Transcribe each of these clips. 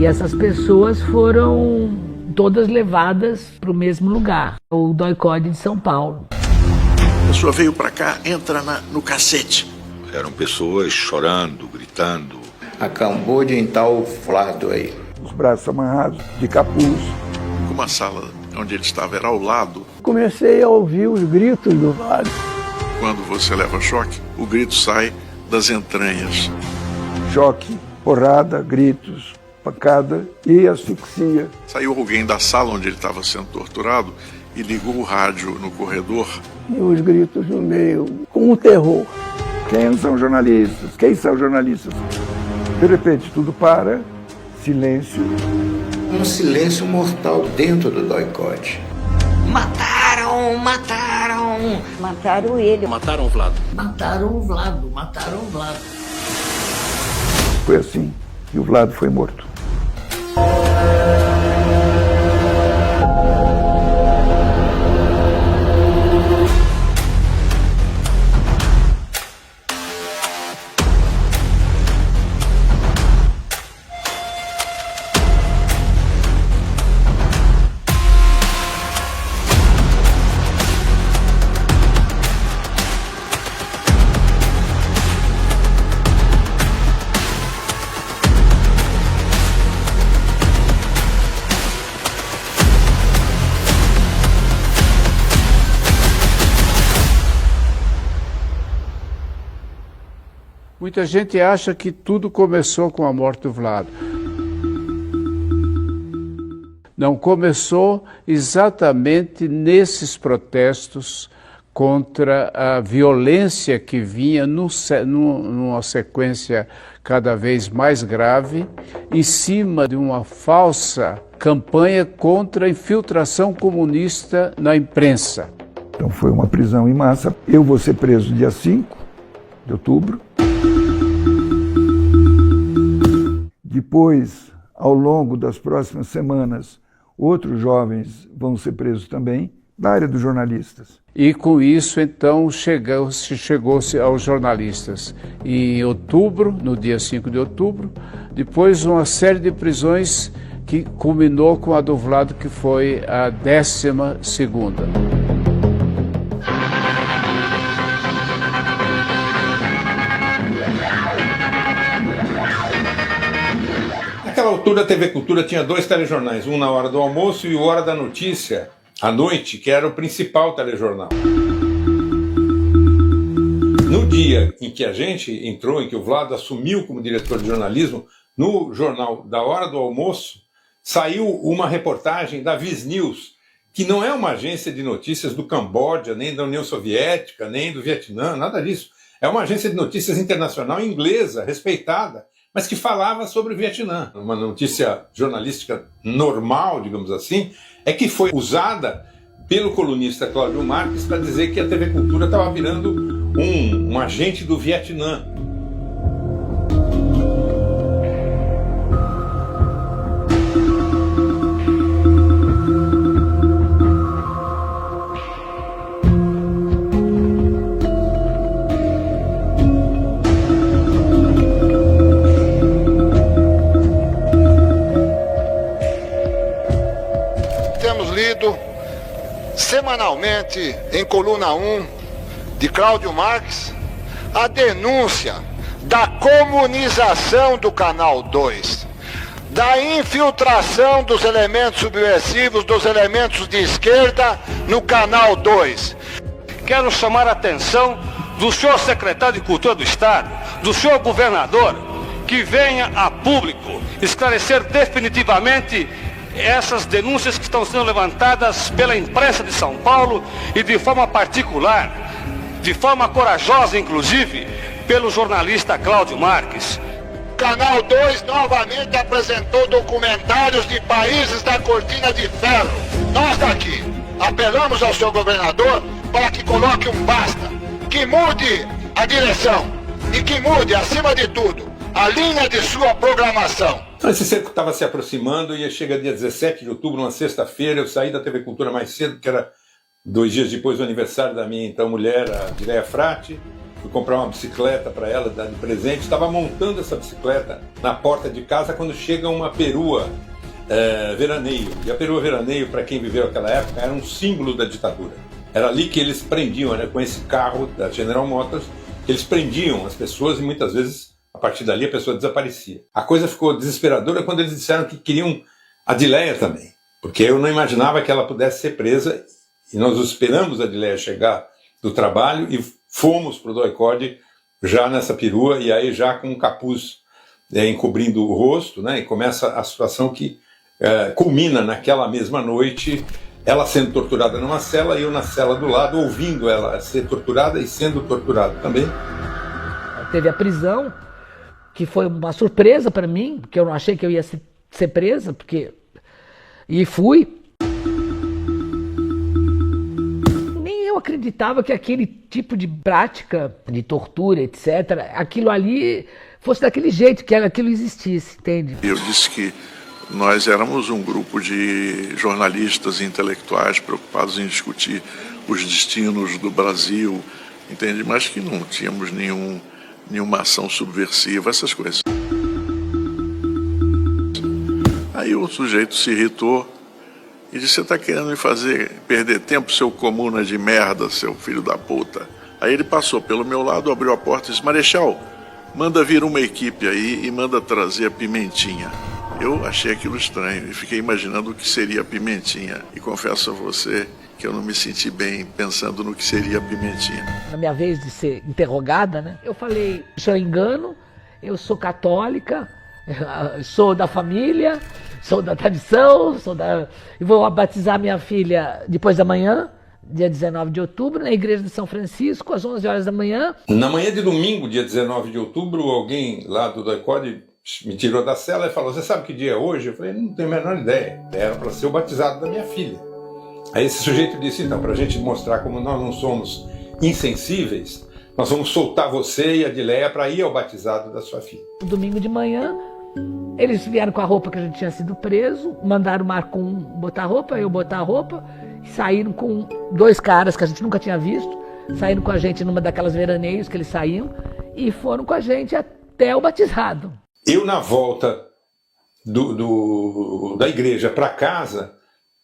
essas pessoas foram todas levadas para o mesmo lugar, o DOI-CODE de São Paulo. A pessoa veio para cá, entra no cacete. Eram pessoas chorando, gritando. Acabou de entrar o Flávio aí. Os braços amarrados, de capuz. Como a sala onde ele estava era ao lado. Comecei a ouvir os gritos do Vlado. Quando você leva choque, o grito sai das entranhas. Choque, porrada, gritos, pancada e asfixia. Saiu alguém da sala onde ele estava sendo torturado e ligou o rádio no corredor. E os gritos no meio, com o terror. Quem são jornalistas? Quem são jornalistas? De repente tudo para, silêncio. Um silêncio mortal dentro do DOI-CODE. Mataram! Mataram ele. Mataram o Vlado. Mataram o Vlado. Foi assim que o Vlado foi morto. Muita gente acha que tudo começou com a morte do Vlado. Não, começou exatamente nesses protestos contra a violência que vinha numa sequência cada vez mais grave, em cima de uma falsa campanha contra a infiltração comunista na imprensa. Então foi uma prisão em massa. Eu vou ser preso dia 5 de outubro. Depois, ao longo das próximas semanas, outros jovens vão ser presos também, da área dos jornalistas. E com isso, então, chegou-se aos jornalistas. Em outubro, no dia 5 de outubro, depois uma série de prisões que culminou com a do Vlado, que foi a 12ª. Naquela altura, a TV Cultura tinha 2 telejornais, um na hora do almoço e o Hora da Notícia, à noite, que era o principal telejornal. No dia em que a gente entrou, em que o Vlado assumiu como diretor de jornalismo, no jornal da Hora do Almoço, saiu uma reportagem da Viz News, que não é uma agência de notícias do Camboja, nem da União Soviética, nem do Vietnã, nada disso. É uma agência de notícias internacional inglesa, respeitada, mas que falava sobre o Vietnã. Uma notícia jornalística normal, digamos assim, é que foi usada pelo colunista Cláudio Marques para dizer que a TV Cultura estava virando um agente do Vietnã. Semanalmente, em coluna 1 de Cláudio Marques, a denúncia da comunização do Canal 2, da infiltração dos elementos subversivos, dos elementos de esquerda no Canal 2. Quero chamar a atenção do senhor secretário de Cultura do Estado, do senhor governador, que venha a público esclarecer definitivamente essas denúncias que estão sendo levantadas pela imprensa de São Paulo e de forma particular, de forma corajosa inclusive, pelo jornalista Cláudio Marques. Canal 2 novamente apresentou documentários de países da cortina de ferro. Nós daqui apelamos ao seu governador para que coloque um basta, que mude a direção e que mude, acima de tudo, a linha de sua programação. Esse cerco estava se aproximando e chega dia 17 de outubro, uma sexta-feira. Eu saí da TV Cultura mais cedo, que era 2 dias depois do aniversário da minha então mulher, a Dileia Frati, fui comprar uma bicicleta para ela, dar de presente, estava montando essa bicicleta na porta de casa quando chega uma perua veraneio. E a perua veraneio, para quem viveu aquela época, era um símbolo da ditadura. Era ali que eles prendiam, né, com esse carro da General Motors, eles prendiam as pessoas e muitas vezes, a partir dali, a pessoa desaparecia. A coisa ficou desesperadora quando eles disseram que queriam a Adileia também, porque eu não imaginava que ela pudesse ser presa, e nós esperamos a Adileia chegar do trabalho e fomos para o DOI-CODE já nessa perua, e aí já com um capuz encobrindo o rosto, né, e começa a situação que culmina naquela mesma noite, ela sendo torturada numa cela e eu na cela do lado, ouvindo ela ser torturada e sendo torturado também. Teve a prisão, que foi uma surpresa para mim, porque eu não achei que eu ia ser presa, e fui. Nem eu acreditava que aquele tipo de prática, de tortura, etc., aquilo ali fosse daquele jeito, que aquilo existisse, entende? Eu disse que nós éramos um grupo de jornalistas e intelectuais preocupados em discutir os destinos do Brasil, entende? Mas que não tínhamos nenhuma ação subversiva, essas coisas. Aí o sujeito se irritou e disse: você está querendo me fazer perder tempo, seu comuna de merda, seu filho da puta. Aí ele passou pelo meu lado, abriu a porta e disse: Marechal, manda vir uma equipe aí e manda trazer a Pimentinha. Eu achei aquilo estranho e fiquei imaginando o que seria a Pimentinha. E confesso a você que eu não me senti bem pensando no que seria a Pimentinha. Na minha vez de ser interrogada, né, eu falei: isso é um engano, eu sou católica, sou da família, sou da tradição, e vou batizar minha filha depois da manhã, dia 19 de outubro, na igreja de São Francisco, às 11 horas da manhã. Na manhã de domingo, dia 19 de outubro, alguém lá do DOI-CODE me tirou da cela e falou: você sabe que dia é hoje? Eu falei: não tenho a menor ideia. Era para ser o batizado da minha filha. Aí esse sujeito disse: então, para a gente mostrar como nós não somos insensíveis, nós vamos soltar você e a Adileia para ir ao batizado da sua filha. No domingo de manhã, eles vieram com a roupa que a gente tinha sido preso, mandaram o Marco botar a roupa, eu botar a roupa, e saíram com 2 caras que a gente nunca tinha visto, saíram com a gente numa daquelas veraneios que eles saíam, e foram com a gente até o batizado. Eu, na volta da igreja para casa,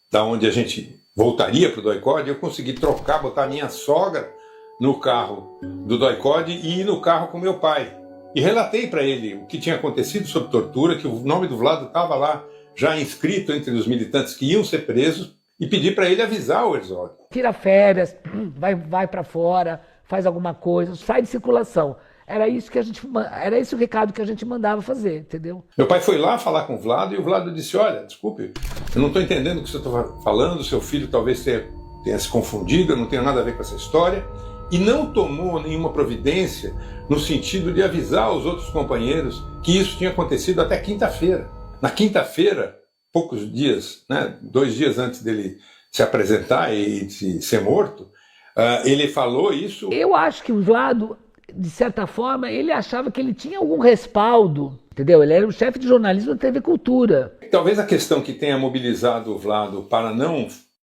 da onde a gente voltaria para o DOI-CODE, eu consegui botar minha sogra no carro do DOI-CODE e ir no carro com meu pai. E relatei para ele o que tinha acontecido sob tortura, que o nome do Vlado estava lá já inscrito entre os militantes que iam ser presos, e pedi para ele avisar o Herzog. Tira férias, vai para fora, faz alguma coisa, sai de circulação. Era esse o recado que a gente mandava fazer, entendeu? Meu pai foi lá falar com o Vlado e o Vlado disse: olha, desculpe, eu não estou entendendo o que você está falando, seu filho talvez tenha se confundido, eu não tenho nada a ver com essa história. E não tomou nenhuma providência no sentido de avisar os outros companheiros que isso tinha acontecido até quinta-feira. Na quinta-feira, poucos dias, 2 dias antes dele se apresentar e de ser morto, ele falou isso. Eu acho que o Vlado, de certa forma, ele achava que ele tinha algum respaldo, entendeu? Ele era o chefe de jornalismo da TV Cultura. Talvez a questão que tenha mobilizado o Vlado para não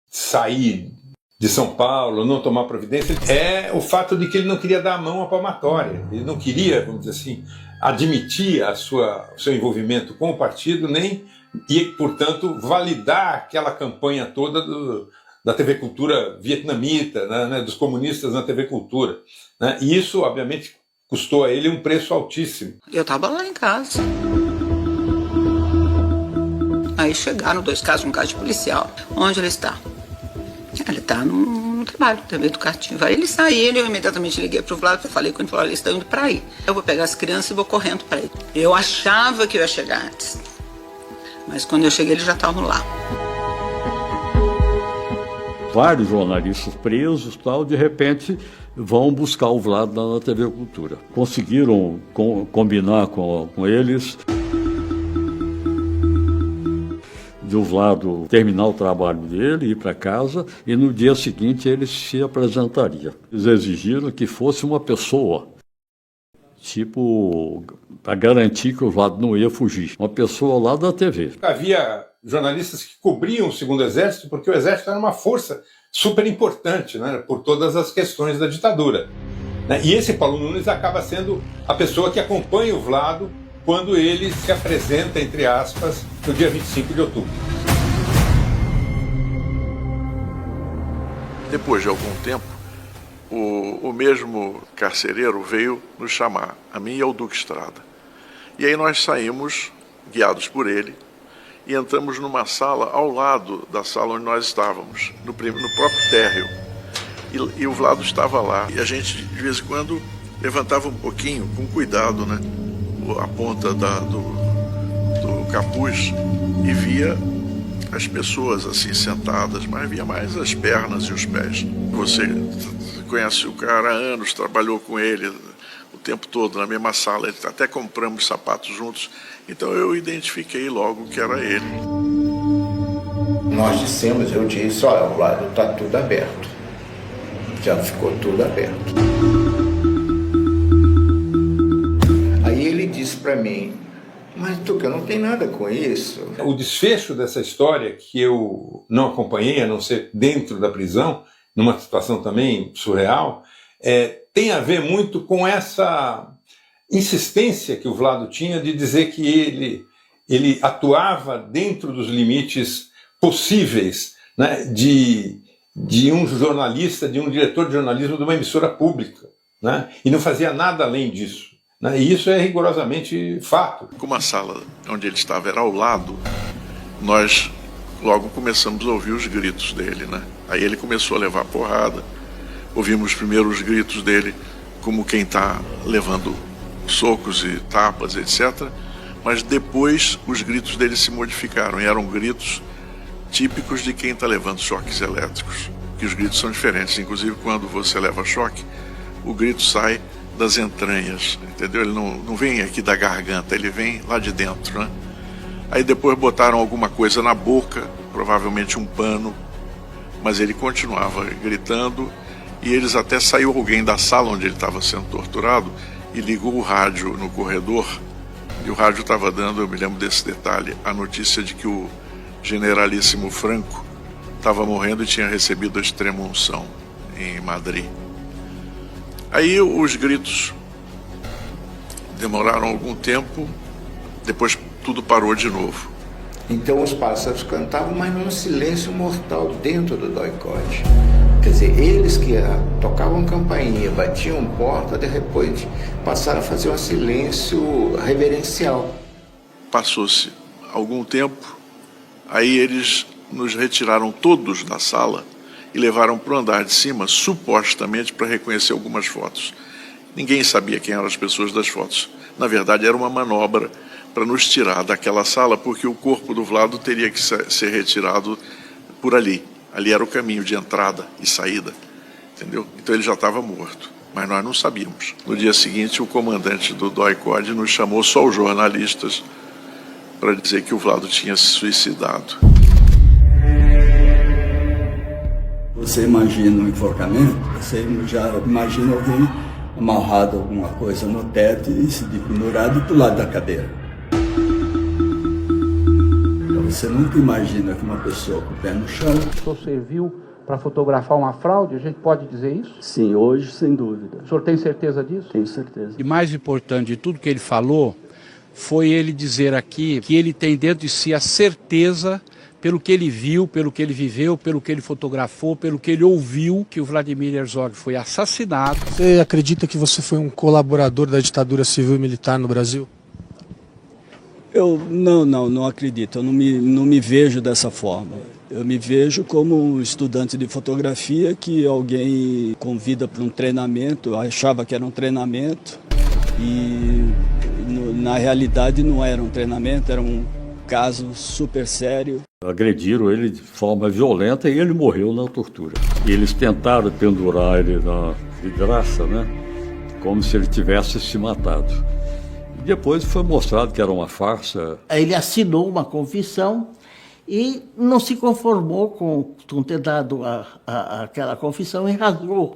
sair de São Paulo, não tomar providência, é o fato de que ele não queria dar a mão à palmatória. Ele não queria, vamos dizer assim, admitir o seu envolvimento com o partido, e, portanto, validar aquela campanha toda da TV Cultura vietnamita, dos comunistas na TV Cultura. E isso, obviamente, custou a ele um preço altíssimo. Eu estava lá em casa. Aí chegaram 2 casos, um caso de policial. Onde ele está? Ele está no trabalho, TV educativa. Aí ele saiu, eu imediatamente liguei para o Vlado, falei com ele, falou: eles estão indo para aí. Eu vou pegar as crianças e vou correndo para ele. Eu achava que eu ia chegar antes, mas quando eu cheguei eles já estavam lá. Vários jornalistas presos, de repente vão buscar o Vlado lá na TV Cultura. Conseguiram combinar com eles de o Vlado terminar o trabalho dele, ir para casa, e no dia seguinte ele se apresentaria. Eles exigiram que fosse uma pessoa, para garantir que o Vlado não ia fugir. Uma pessoa lá da TV. Havia jornalistas que cobriam o Segundo Exército, porque o Exército era uma força super importante, por todas as questões da ditadura. né? E esse Paulo Nunes acaba sendo a pessoa que acompanha o Vlado quando ele se apresenta, entre aspas, no dia 25 de outubro. Depois de algum tempo, o mesmo carcereiro veio nos chamar, a mim e ao Duque Estrada. E aí nós saímos, guiados por ele, e entramos numa sala ao lado da sala onde nós estávamos, no próprio térreo. E o Vlado estava lá. E a gente, de vez em quando, levantava um pouquinho, com cuidado, né, a ponta do capuz, e via as pessoas assim sentadas, mas via mais as pernas e os pés. Você conhece o cara há anos, trabalhou com ele o tempo todo na mesma sala, até compramos sapatos juntos, então eu identifiquei logo que era ele. Nós dissemos, eu disse, olha, o lado está tudo aberto. Já ficou tudo aberto. Aí ele disse para mim, mas Tuca, não tem nada com isso. O desfecho dessa história, que eu não acompanhei, a não ser dentro da prisão, numa situação também surreal, tem a ver muito com essa insistência que o Vlado tinha de dizer que ele atuava dentro dos limites possíveis, né, de um jornalista, de um diretor de jornalismo de uma emissora pública, né, e não fazia nada além disso. Né, e isso é rigorosamente fato. Como a sala onde ele estava era ao lado, nós logo começamos a ouvir os gritos dele, né? Aí ele começou a levar porrada. Ouvimos primeiro os gritos dele como quem está levando socos e tapas, etc. Mas depois os gritos dele se modificaram e eram gritos típicos de quem está levando choques elétricos. Que os gritos são diferentes. Inclusive, quando você leva choque, o grito sai das entranhas, entendeu? Ele não vem aqui da garganta, ele vem lá de dentro, né? Aí depois botaram alguma coisa na boca, provavelmente um pano, mas ele continuava gritando, e eles até saiu alguém da sala onde ele estava sendo torturado e ligou o rádio no corredor, e o rádio estava dando, eu me lembro desse detalhe, a notícia de que o generalíssimo Franco estava morrendo e tinha recebido a extrema-unção em Madrid. Aí os gritos demoraram algum tempo, depois tudo parou de novo. Então os pássaros cantavam, mas num silêncio mortal dentro do doicode. Quer dizer, eles que tocavam campainha, batiam porta, de repente passaram a fazer um silêncio reverencial. Passou-se algum tempo, aí eles nos retiraram todos da sala e levaram para o andar de cima, supostamente para reconhecer algumas fotos. Ninguém sabia quem eram as pessoas das fotos. Na verdade, era uma manobra para nos tirar daquela sala, porque o corpo do Vlado teria que ser retirado por ali. Ali era o caminho de entrada e saída, entendeu? Então ele já estava morto, mas nós não sabíamos. No dia seguinte, o comandante do DOI-CODE nos chamou, só os jornalistas, para dizer que o Vlado tinha se suicidado. Você imagina um enforcamento, você já imagina alguém amarrado alguma coisa no teto e se pendurado do lado da cadeira. Então você nunca imagina que uma pessoa com o pé no chão... O senhor serviu para fotografar uma fraude, a gente pode dizer isso? Sim, hoje sem dúvida. O senhor tem certeza disso? Tenho certeza. E mais importante de tudo que ele falou foi ele dizer aqui que ele tem dentro de si a certeza, pelo que ele viu, pelo que ele viveu, pelo que ele fotografou, pelo que ele ouviu, que o Vladimir Herzog foi assassinado. Você acredita que você foi um colaborador da ditadura civil e militar no Brasil? Eu não acredito, eu não me vejo dessa forma. Eu me vejo como um estudante de fotografia que alguém convida para um treinamento, achava que era um treinamento e na realidade não era um treinamento, era um caso super sério. Agrediram ele de forma violenta e ele morreu na tortura. E eles tentaram pendurar ele na vidraça, né? Como se ele tivesse se matado. E depois foi mostrado que era uma farsa. Ele assinou uma confissão e não se conformou com ter dado aquela confissão e rasgou.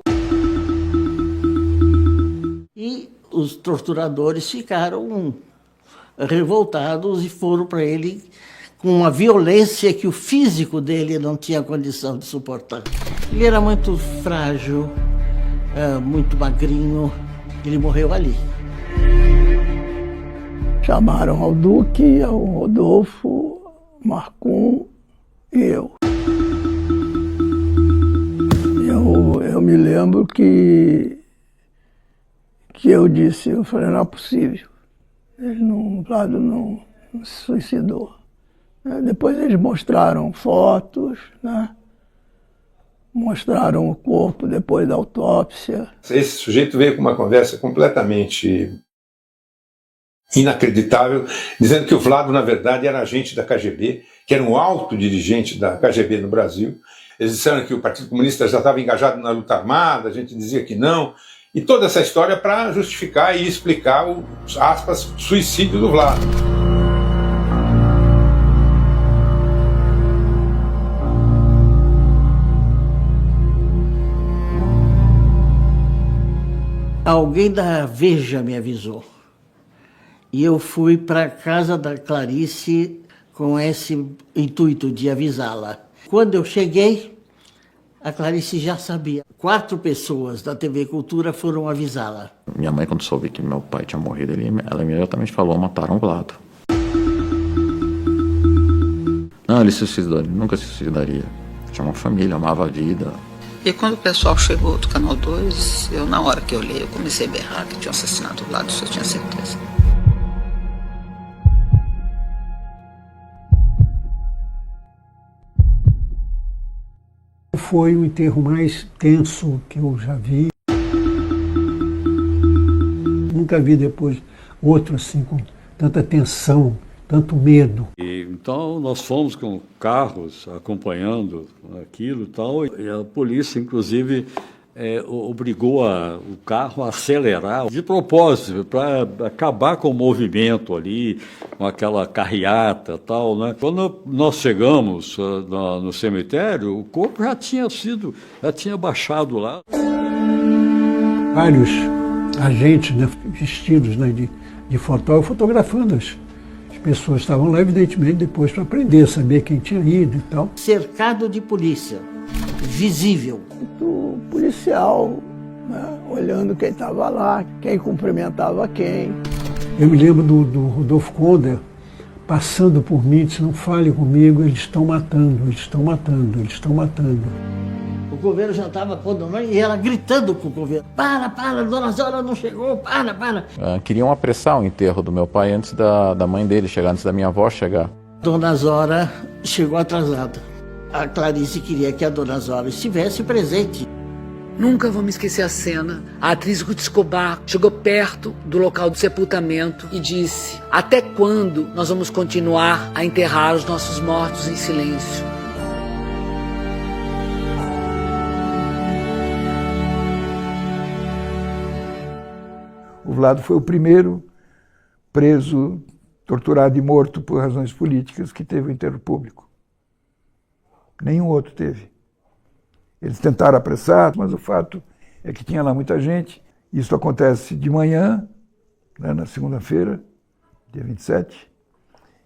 E os torturadores ficaram revoltados e foram para ele com uma violência que o físico dele não tinha condição de suportar. Ele era muito frágil, muito magrinho, ele morreu ali. Chamaram ao Duque, ao Rodolfo, Marcum e eu. Eu me lembro que eu disse, eu falei, não é possível. O Vlado não se suicidou. Depois eles mostraram fotos, né? Mostraram o corpo depois da autópsia. Esse sujeito veio com uma conversa completamente inacreditável, dizendo que o Vlado, na verdade, era agente da KGB, que era um alto dirigente da KGB no Brasil. Eles disseram que o Partido Comunista já estava engajado na luta armada, a gente dizia que não. E toda essa história para justificar e explicar o, aspas, suicídio do Vlado. Alguém da Veja me avisou. E eu fui para a casa da Clarice com esse intuito de avisá-la. Quando eu cheguei, a Clarice já sabia. 4 pessoas da TV Cultura foram avisá-la. Minha mãe, quando soube que meu pai tinha morrido, ela imediatamente falou, mataram o Vlado. Não, ele se suicidou, ele nunca se suicidaria. Tinha uma família, amava a vida. E quando o pessoal chegou do Canal 2, na hora que eu olhei, eu comecei a berrar que tinha assassinado o Vlado, isso eu tinha certeza. Foi o enterro mais tenso que eu já vi. Nunca vi depois outro assim com tanta tensão, tanto medo. Então nós fomos com carros acompanhando aquilo e tal, e a polícia inclusive obrigou o carro a acelerar de propósito, para acabar com o movimento ali, com aquela carreata e tal, né? Quando nós chegamos no cemitério, o corpo já tinha baixado lá. Vários agentes, né, vestidos, né, de fotógrafo, fotografando as pessoas. Estavam lá, evidentemente, depois para aprender, saber quem tinha ido e tal. Cercado de polícia, visível. O policial, né, olhando quem estava lá, quem cumprimentava quem. Eu me lembro do Rodolfo Konder passando por mim, disse, não fale comigo, eles estão matando, eles estão matando, eles estão matando. O governo já estava abandonando e ela gritando com o governo. Para, Dona Zora não chegou, para. Queriam apressar o enterro do meu pai antes da mãe dele chegar, antes da minha avó chegar. Dona Zora chegou atrasada. A Clarice queria que a Dona Zora estivesse presente. Nunca vou me esquecer a cena. A atriz Ruth Escobar chegou perto do local do sepultamento e disse: até quando nós vamos continuar a enterrar os nossos mortos em silêncio? O Vlado foi o primeiro preso, torturado e morto por razões políticas que teve o enterro público. Nenhum outro teve. Eles tentaram apressar, mas o fato é que tinha lá muita gente. Isso acontece de manhã, né, na segunda-feira, dia 27,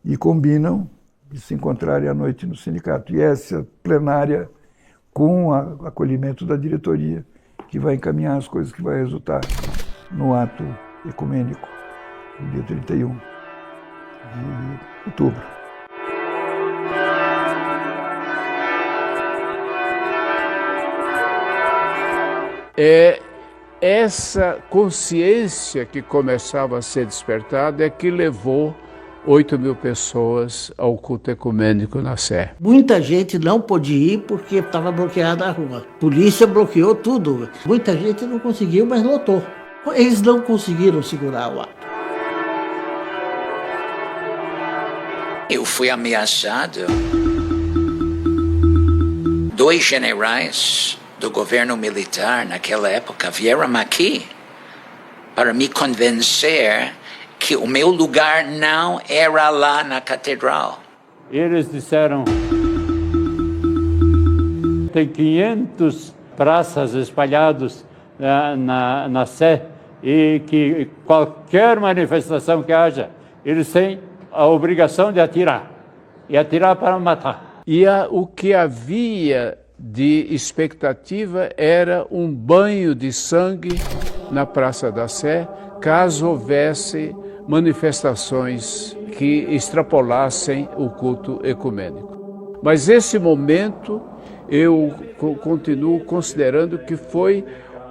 e combinam de se encontrarem à noite no sindicato. E essa plenária, com o acolhimento da diretoria, que vai encaminhar as coisas que vai resultar no ato ecumênico, no dia 31 de outubro. É essa consciência que começava a ser despertada é que levou 8.000 pessoas ao culto ecumênico na Sé. Muita gente não pôde ir porque estava bloqueada a rua. A polícia bloqueou tudo. Muita gente não conseguiu, mas lotou. Eles não conseguiram segurar o ato. Eu fui ameaçado. 2 generais do governo militar naquela época vieram aqui para me convencer que o meu lugar não era lá na catedral. Eles disseram: tem 500 praças espalhadas na Sé e que qualquer manifestação que haja, eles têm a obrigação de atirar, e atirar para matar. E o que havia de expectativa era um banho de sangue na Praça da Sé, caso houvesse manifestações que extrapolassem o culto ecumênico. Mas esse momento eu continuo considerando que foi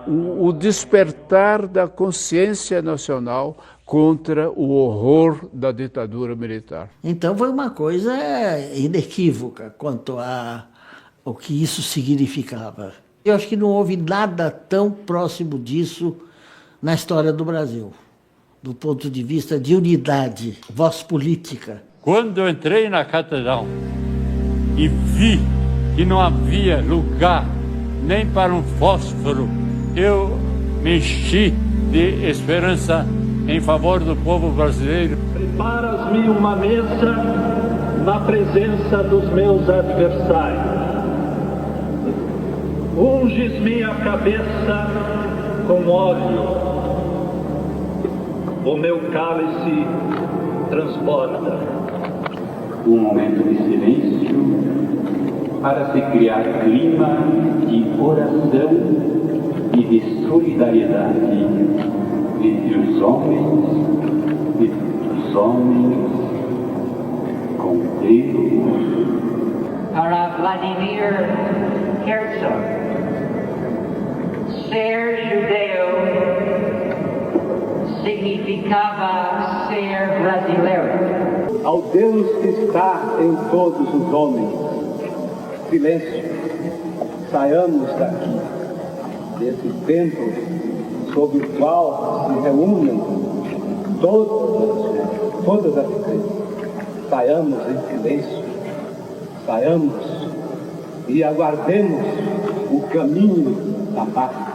o despertar da consciência nacional contra o horror da ditadura militar. Então foi uma coisa inequívoca quanto ao que isso significava. Eu acho que não houve nada tão próximo disso na história do Brasil, do ponto de vista de unidade, voz política. Quando eu entrei na catedral e vi que não havia lugar nem para um fósforo, eu me enchi de esperança em favor do povo brasileiro. Preparas-me uma mesa na presença dos meus adversários. Unges-me a cabeça com óleo. O meu cálice transborda. Um momento de silêncio para se criar clima de oração e de solidariedade entre os homens com Deus. Para Vladimir Herzog, ser judeu significava ser brasileiro. Ao Deus que está em todos os homens, silêncio, saiamos daqui, desse templo sobre o qual se reúnem todas as crenças. Saiamos em silêncio, saiamos e aguardemos o caminho da paz.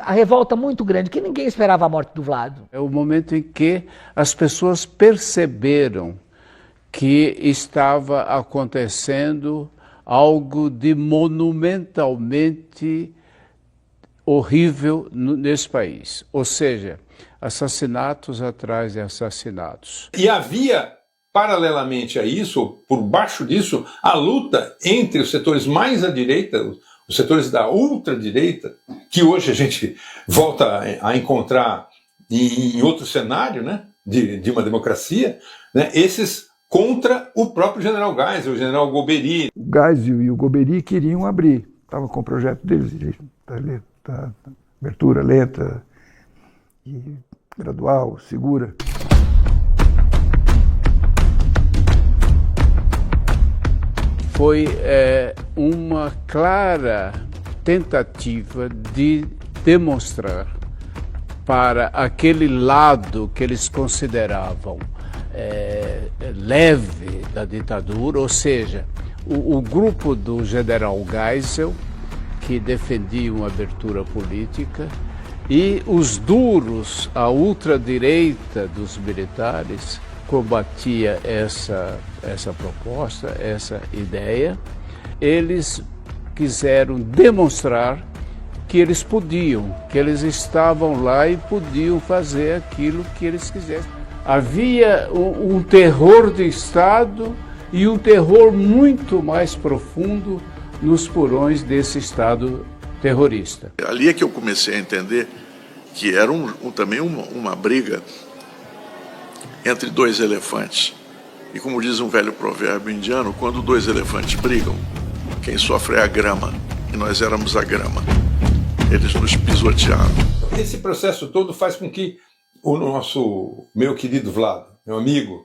A revolta muito grande, que ninguém esperava a morte do Vlado. É o momento em que as pessoas perceberam que estava acontecendo algo de monumentalmente horrível nesse país. Ou seja, assassinatos atrás de assassinatos. E havia, paralelamente a isso, por baixo disso, a luta entre os setores mais à direita, os setores da ultradireita, que hoje a gente volta a encontrar em outro cenário, né, de uma democracia, né, esses contra o próprio general Geisel, o general Golbery. O Geisel e o Golbery queriam abrir, estava com o projeto deles, da abertura lenta e gradual, segura. Foi uma clara tentativa de demonstrar para aquele lado que eles consideravam leve da ditadura, ou seja, o grupo do general Geisel, que defendia uma abertura política, e os duros, a ultradireita dos militares, combatia essa proposta, essa ideia. Eles quiseram demonstrar que eles podiam, que eles estavam lá e podiam fazer aquilo que eles quisessem. Havia um terror de Estado e um terror muito mais profundo nos porões desse Estado terrorista. Ali é que eu comecei a entender que era também uma briga entre dois elefantes. E como diz um velho provérbio indiano, quando dois elefantes brigam, quem sofre é a grama. E nós éramos a grama. Eles nos pisotearam. Esse processo todo faz com que o meu querido Vlado, meu amigo,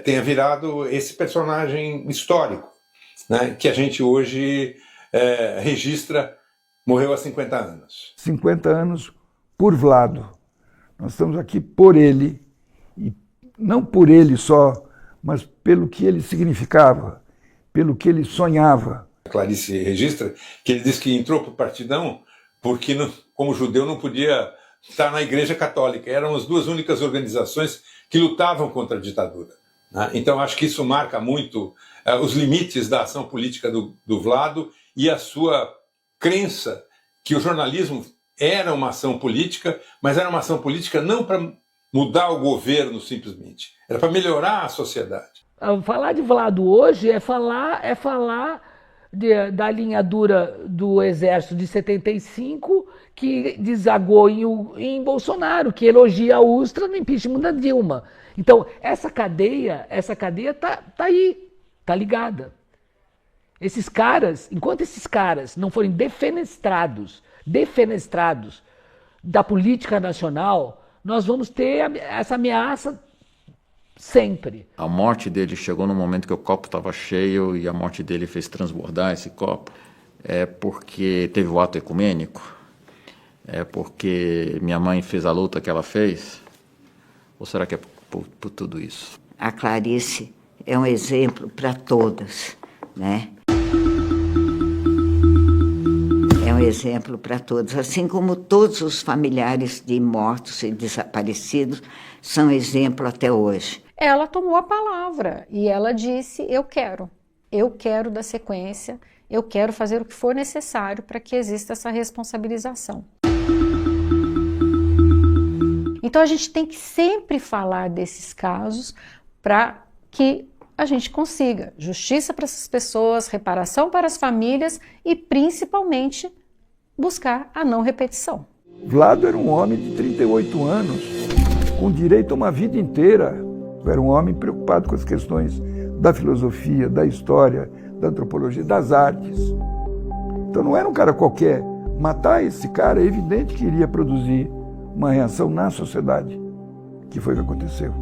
tenha virado esse personagem histórico, né, que a gente hoje registra, morreu há 50 anos. 50 anos por Vlado. Nós estamos aqui por ele, e não por ele só, mas pelo que ele significava, pelo que ele sonhava. A Clarice registra que ele disse que entrou para o Partidão porque como judeu não podia estar na Igreja Católica. Eram as duas únicas organizações que lutavam contra a ditadura. Né? Então acho que isso marca muito os limites da ação política do Vlado e a sua crença que o jornalismo era uma ação política, mas era uma ação política não para mudar o governo simplesmente, era para melhorar a sociedade. Falar de Vlado hoje é falar da linha dura do Exército de 75, que desagou em Bolsonaro, que elogia a Ustra no impeachment da Dilma. Então, essa cadeia tá aí, tá ligada. Esses caras, enquanto esses caras não forem defenestrados da política nacional, nós vamos ter essa ameaça sempre. A morte dele chegou no momento que o copo estava cheio e a morte dele fez transbordar esse copo. É porque teve o ato ecumênico? É porque minha mãe fez a luta que ela fez? Ou será que é por tudo isso? A Clarice é um exemplo para todas, né? É um exemplo para todos, assim como todos os familiares de mortos e desaparecidos são exemplo até hoje. Ela tomou a palavra e ela disse: eu quero dar sequência, eu quero fazer o que for necessário para que exista essa responsabilização. Então a gente tem que sempre falar desses casos para que a gente consiga justiça para essas pessoas, reparação para as famílias e principalmente buscar a não repetição. Vlado era um homem de 38 anos, com direito a uma vida inteira. Era um homem preocupado com as questões da filosofia, da história, da antropologia, das artes. Então não era um cara qualquer. Matar esse cara é evidente que iria produzir uma reação na sociedade, que foi o que aconteceu.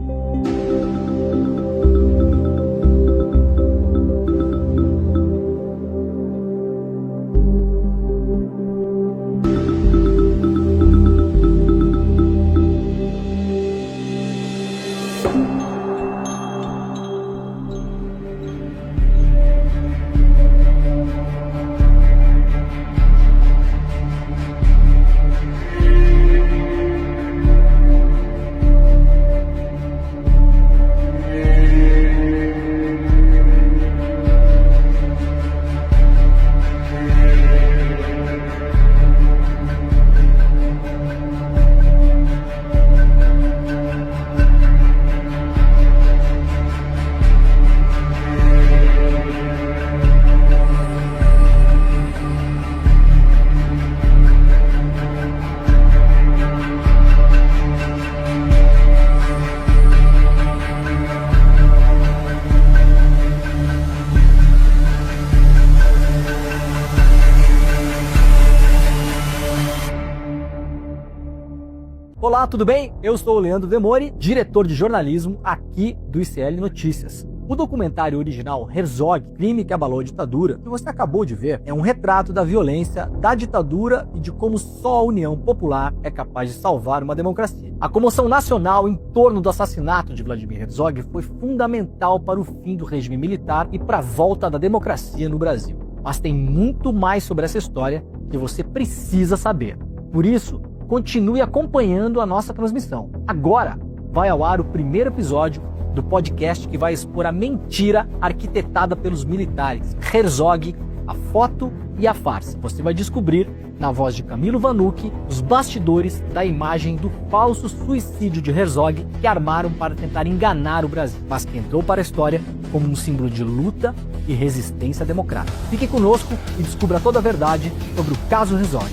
Olá, tudo bem? Eu sou o Leandro Demori, diretor de jornalismo aqui do ICL Notícias. O documentário original Herzog, Crime que Abalou a Ditadura, que você acabou de ver, é um retrato da violência da ditadura e de como só a união popular é capaz de salvar uma democracia. A comoção nacional em torno do assassinato de Vladimir Herzog foi fundamental para o fim do regime militar e para a volta da democracia no Brasil. Mas tem muito mais sobre essa história que você precisa saber. Por isso, continue acompanhando a nossa transmissão. Agora vai ao ar o primeiro episódio do podcast que vai expor a mentira arquitetada pelos militares. Herzog, a foto e a farsa. Você vai descobrir, na voz de Camilo Vanucchi, os bastidores da imagem do falso suicídio de Herzog que armaram para tentar enganar o Brasil, mas que entrou para a história como um símbolo de luta e resistência democrática. Fique conosco e descubra toda a verdade sobre o caso Herzog.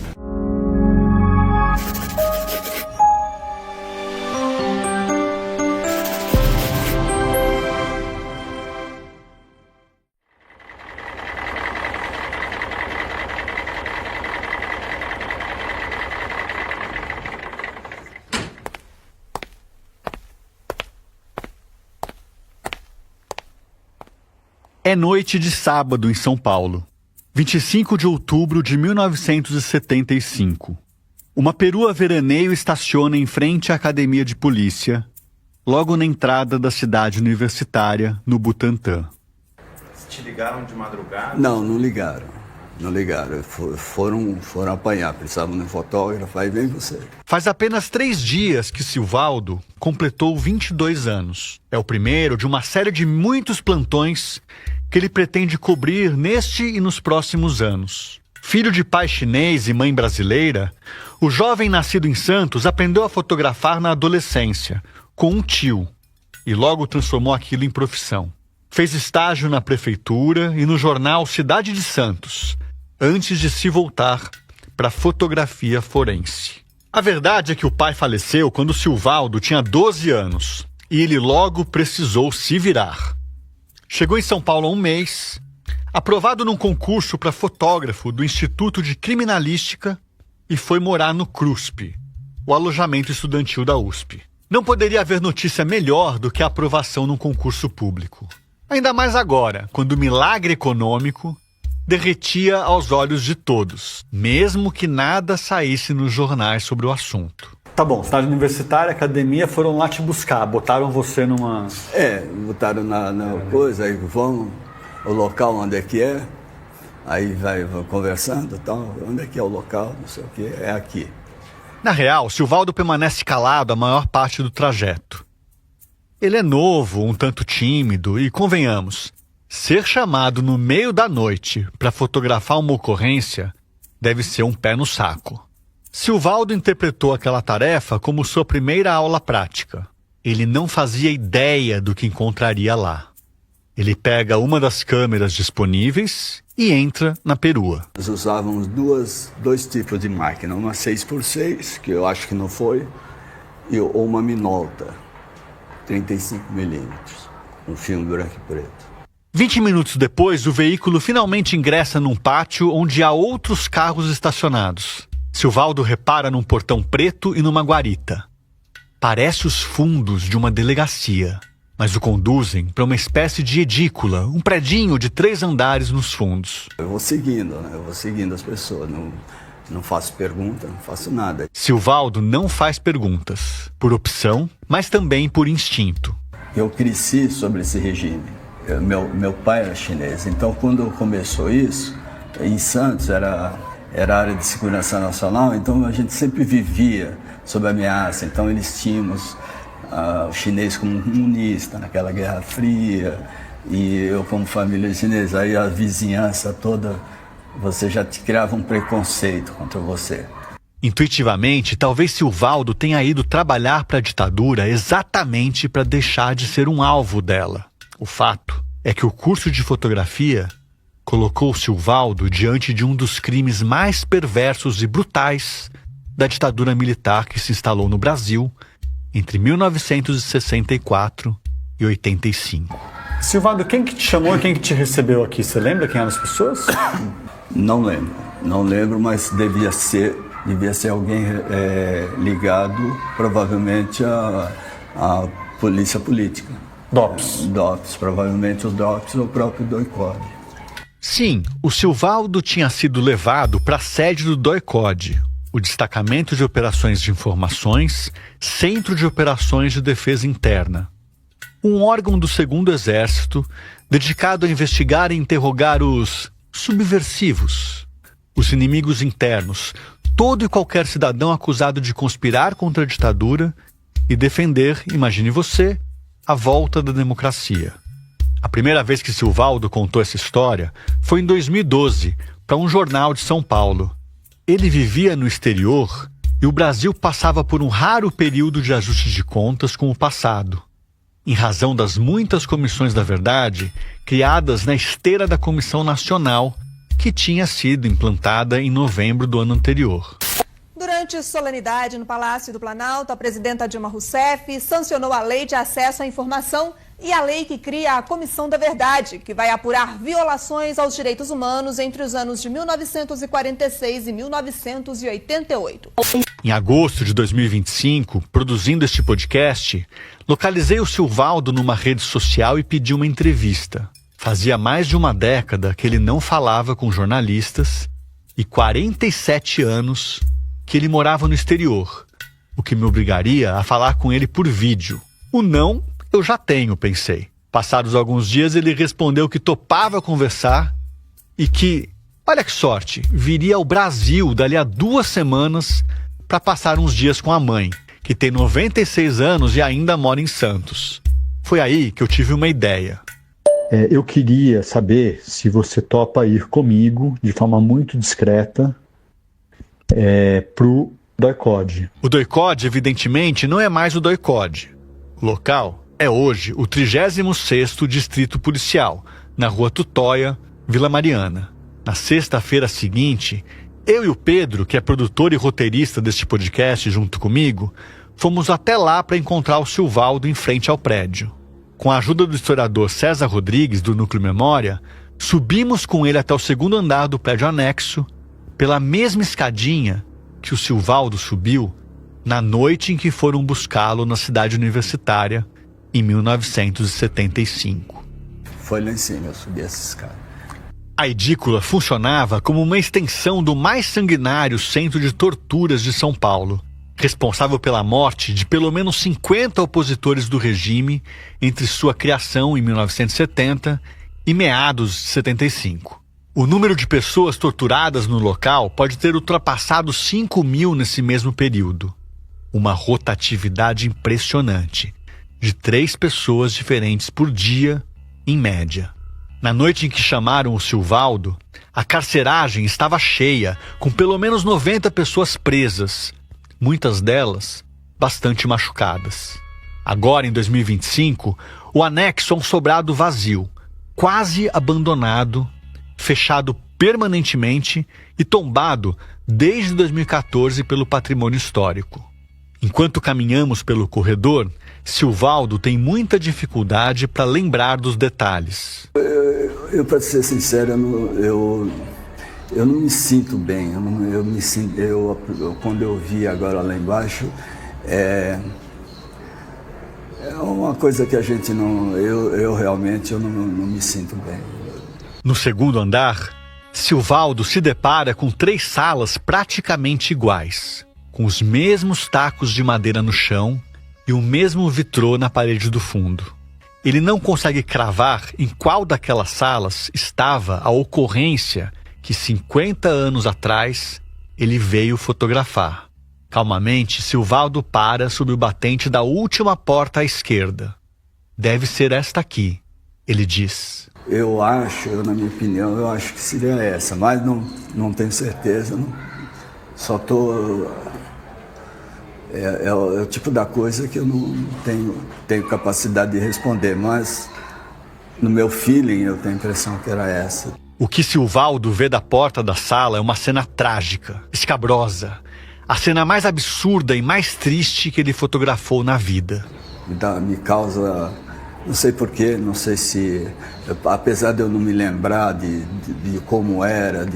É noite de sábado em São Paulo, 25 de outubro de 1975. Uma perua veraneio estaciona em frente à Academia de Polícia, logo na entrada da cidade universitária, no Butantã. Te ligaram de madrugada? Não, não ligaram. Não ligaram, foram apanhar, precisavam de um fotógrafo, aí vem você. Faz apenas 3 dias que Silvaldo completou 22 anos. É o primeiro de uma série de muitos plantões que ele pretende cobrir neste e nos próximos anos. Filho de pai chinês e mãe brasileira, o jovem nascido em Santos aprendeu a fotografar na adolescência, com um tio, e logo transformou aquilo em profissão. Fez estágio na prefeitura e no jornal Cidade de Santos, antes de se voltar para a fotografia forense. A verdade é que o pai faleceu quando Silvaldo tinha 12 anos e ele logo precisou se virar. Chegou em São Paulo há um mês, aprovado num concurso para fotógrafo do Instituto de Criminalística e foi morar no CRUSP, o alojamento estudantil da USP. Não poderia haver notícia melhor do que a aprovação num concurso público. Ainda mais agora, quando o milagre econômico derretia aos olhos de todos, mesmo que nada saísse nos jornais sobre o assunto. Tá bom, cidade universitária, academia, foram lá te buscar, botaram você numa... Botaram na coisa, aí vão, o local onde é que é, aí vai conversando e tal, onde é que é o local, não sei o que, é aqui. Na real, Silvaldo permanece calado a maior parte do trajeto. Ele é novo, um tanto tímido e, convenhamos, ser chamado no meio da noite para fotografar uma ocorrência deve ser um pé no saco. Silvaldo interpretou aquela tarefa como sua primeira aula prática. Ele não fazia ideia do que encontraria lá. Ele pega uma das câmeras disponíveis e entra na perua. Nós usávamos dois tipos de máquina, uma 6x6, que eu acho que não foi, ou uma Minolta, 35mm, um filme branco e preto. 20 minutos depois, o veículo finalmente ingressa num pátio onde há outros carros estacionados. Silvaldo repara num portão preto e numa guarita. Parece os fundos de uma delegacia, mas o conduzem para uma espécie de edícula, um predinho de 3 andares nos fundos. Eu vou seguindo as pessoas, não faço pergunta, não faço nada. Silvaldo não faz perguntas, por opção, mas também por instinto. Eu cresci sobre esse regime. Meu pai era chinês, então quando começou isso, em Santos era área de segurança nacional, então a gente sempre vivia sob ameaça. Então eles tínhamos o chinês como comunista naquela Guerra Fria, e eu como família chinesa, aí a vizinhança toda, você já te criava um preconceito contra você. Intuitivamente, talvez Silvaldo tenha ido trabalhar para a ditadura exatamente para deixar de ser um alvo dela. O fato é que o curso de fotografia colocou Silvaldo diante de um dos crimes mais perversos e brutais da ditadura militar que se instalou no Brasil entre 1964 e 85. Silvaldo, quem que te chamou e quem que te recebeu aqui? Você lembra quem eram as pessoas? Não lembro, mas devia ser alguém ligado provavelmente à polícia política. DOPS, provavelmente o DOPS ou o próprio DOI-CODE. Sim, o Silvaldo tinha sido levado para a sede do DOI-CODE, o Destacamento de Operações de Informações, Centro de Operações de Defesa Interna, um órgão do 2º Exército dedicado a investigar e interrogar os subversivos, os inimigos internos, todo e qualquer cidadão acusado de conspirar contra a ditadura e defender, imagine você, a volta da democracia. A primeira vez que Silvaldo contou essa história foi em 2012, para um jornal de São Paulo. Ele vivia no exterior e o Brasil passava por um raro período de ajuste de contas com o passado, em razão das muitas comissões da verdade criadas na esteira da Comissão Nacional, que tinha sido implantada em novembro do ano anterior. Durante solenidade no Palácio do Planalto, a presidenta Dilma Rousseff sancionou a Lei de Acesso à Informação e a lei que cria a Comissão da Verdade, que vai apurar violações aos direitos humanos entre os anos de 1946 e 1988. Em agosto de 2025, produzindo este podcast, localizei o Silvaldo numa rede social e pedi uma entrevista. Fazia mais de uma década que ele não falava com jornalistas e 47 anos que ele morava no exterior, o que me obrigaria a falar com ele por vídeo. O não eu já tenho, pensei. Passados alguns dias, ele respondeu que topava conversar e que Olha que sorte, viria ao Brasil dali a 2 semanas para passar uns dias com a mãe, que tem 96 anos e ainda mora em Santos. Foi aí que eu tive uma ideia. Eu queria saber se você topa ir comigo, de forma muito discreta, pro DOI-CODE. O DOI-CODE, evidentemente, não é mais o DOI-CODE. O local é hoje o 36º Distrito Policial, na Rua Tutóia, Vila Mariana. Na sexta-feira seguinte, eu e o Pedro, que é produtor e roteirista deste podcast junto comigo, fomos até lá para encontrar o Silvaldo em frente ao prédio. Com a ajuda do historiador César Rodrigues, do Núcleo Memória, subimos com ele até o 2º andar do prédio anexo, pela mesma escadinha que o Silvaldo subiu na noite em que foram buscá-lo na cidade universitária, em 1975. Foi lá em cima, eu subi essa escada. A edícula funcionava como uma extensão do mais sanguinário centro de torturas de São Paulo, responsável pela morte de pelo menos 50 opositores do regime entre sua criação em 1970 e meados de 75. O número de pessoas torturadas no local pode ter ultrapassado 5.000 nesse mesmo período. Uma rotatividade impressionante, de 3 pessoas diferentes por dia, em média. Na noite em que chamaram o Silvaldo, a carceragem estava cheia, com pelo menos 90 pessoas presas, muitas delas bastante machucadas. Agora, em 2025, o anexo é um sobrado vazio, quase abandonado, fechado permanentemente e tombado desde 2014 pelo patrimônio histórico. Enquanto caminhamos pelo corredor, Silvaldo tem muita dificuldade para lembrar dos detalhes. Eu para ser sincero, eu não me sinto bem. Quando eu vi agora lá embaixo, é uma coisa que a gente não... Eu realmente não me sinto bem. No 2º andar, Silvaldo se depara com 3 salas praticamente iguais, com os mesmos tacos de madeira no chão e o mesmo vitrô na parede do fundo. Ele não consegue cravar em qual daquelas salas estava a ocorrência que 50 anos atrás ele veio fotografar. Calmamente, Silvaldo para sob o batente da última porta à esquerda. Deve ser esta aqui, ele diz. Na minha opinião, eu acho que seria essa, mas não tenho certeza. Não. Só estou... É o tipo da coisa que eu não tenho capacidade de responder, mas no meu feeling eu tenho a impressão que era essa. O que Silvaldo vê da porta da sala é uma cena trágica, escabrosa. A cena mais absurda e mais triste que ele fotografou na vida. Me causa, não sei porquê, não sei se... Apesar de eu não me lembrar de como era,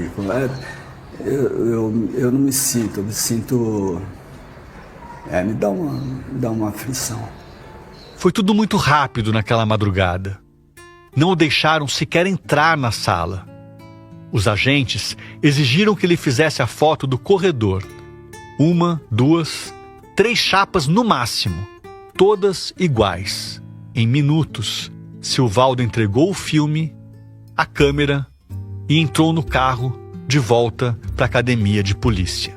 eu não me sinto, eu me sinto... me dá uma aflição. Foi tudo muito rápido naquela madrugada. Não o deixaram sequer entrar na sala. Os agentes exigiram que ele fizesse a foto do corredor. 1, 2, 3 chapas no máximo, todas iguais. Em minutos, Silvaldo entregou o filme, a câmera e entrou no carro de volta para a academia de polícia.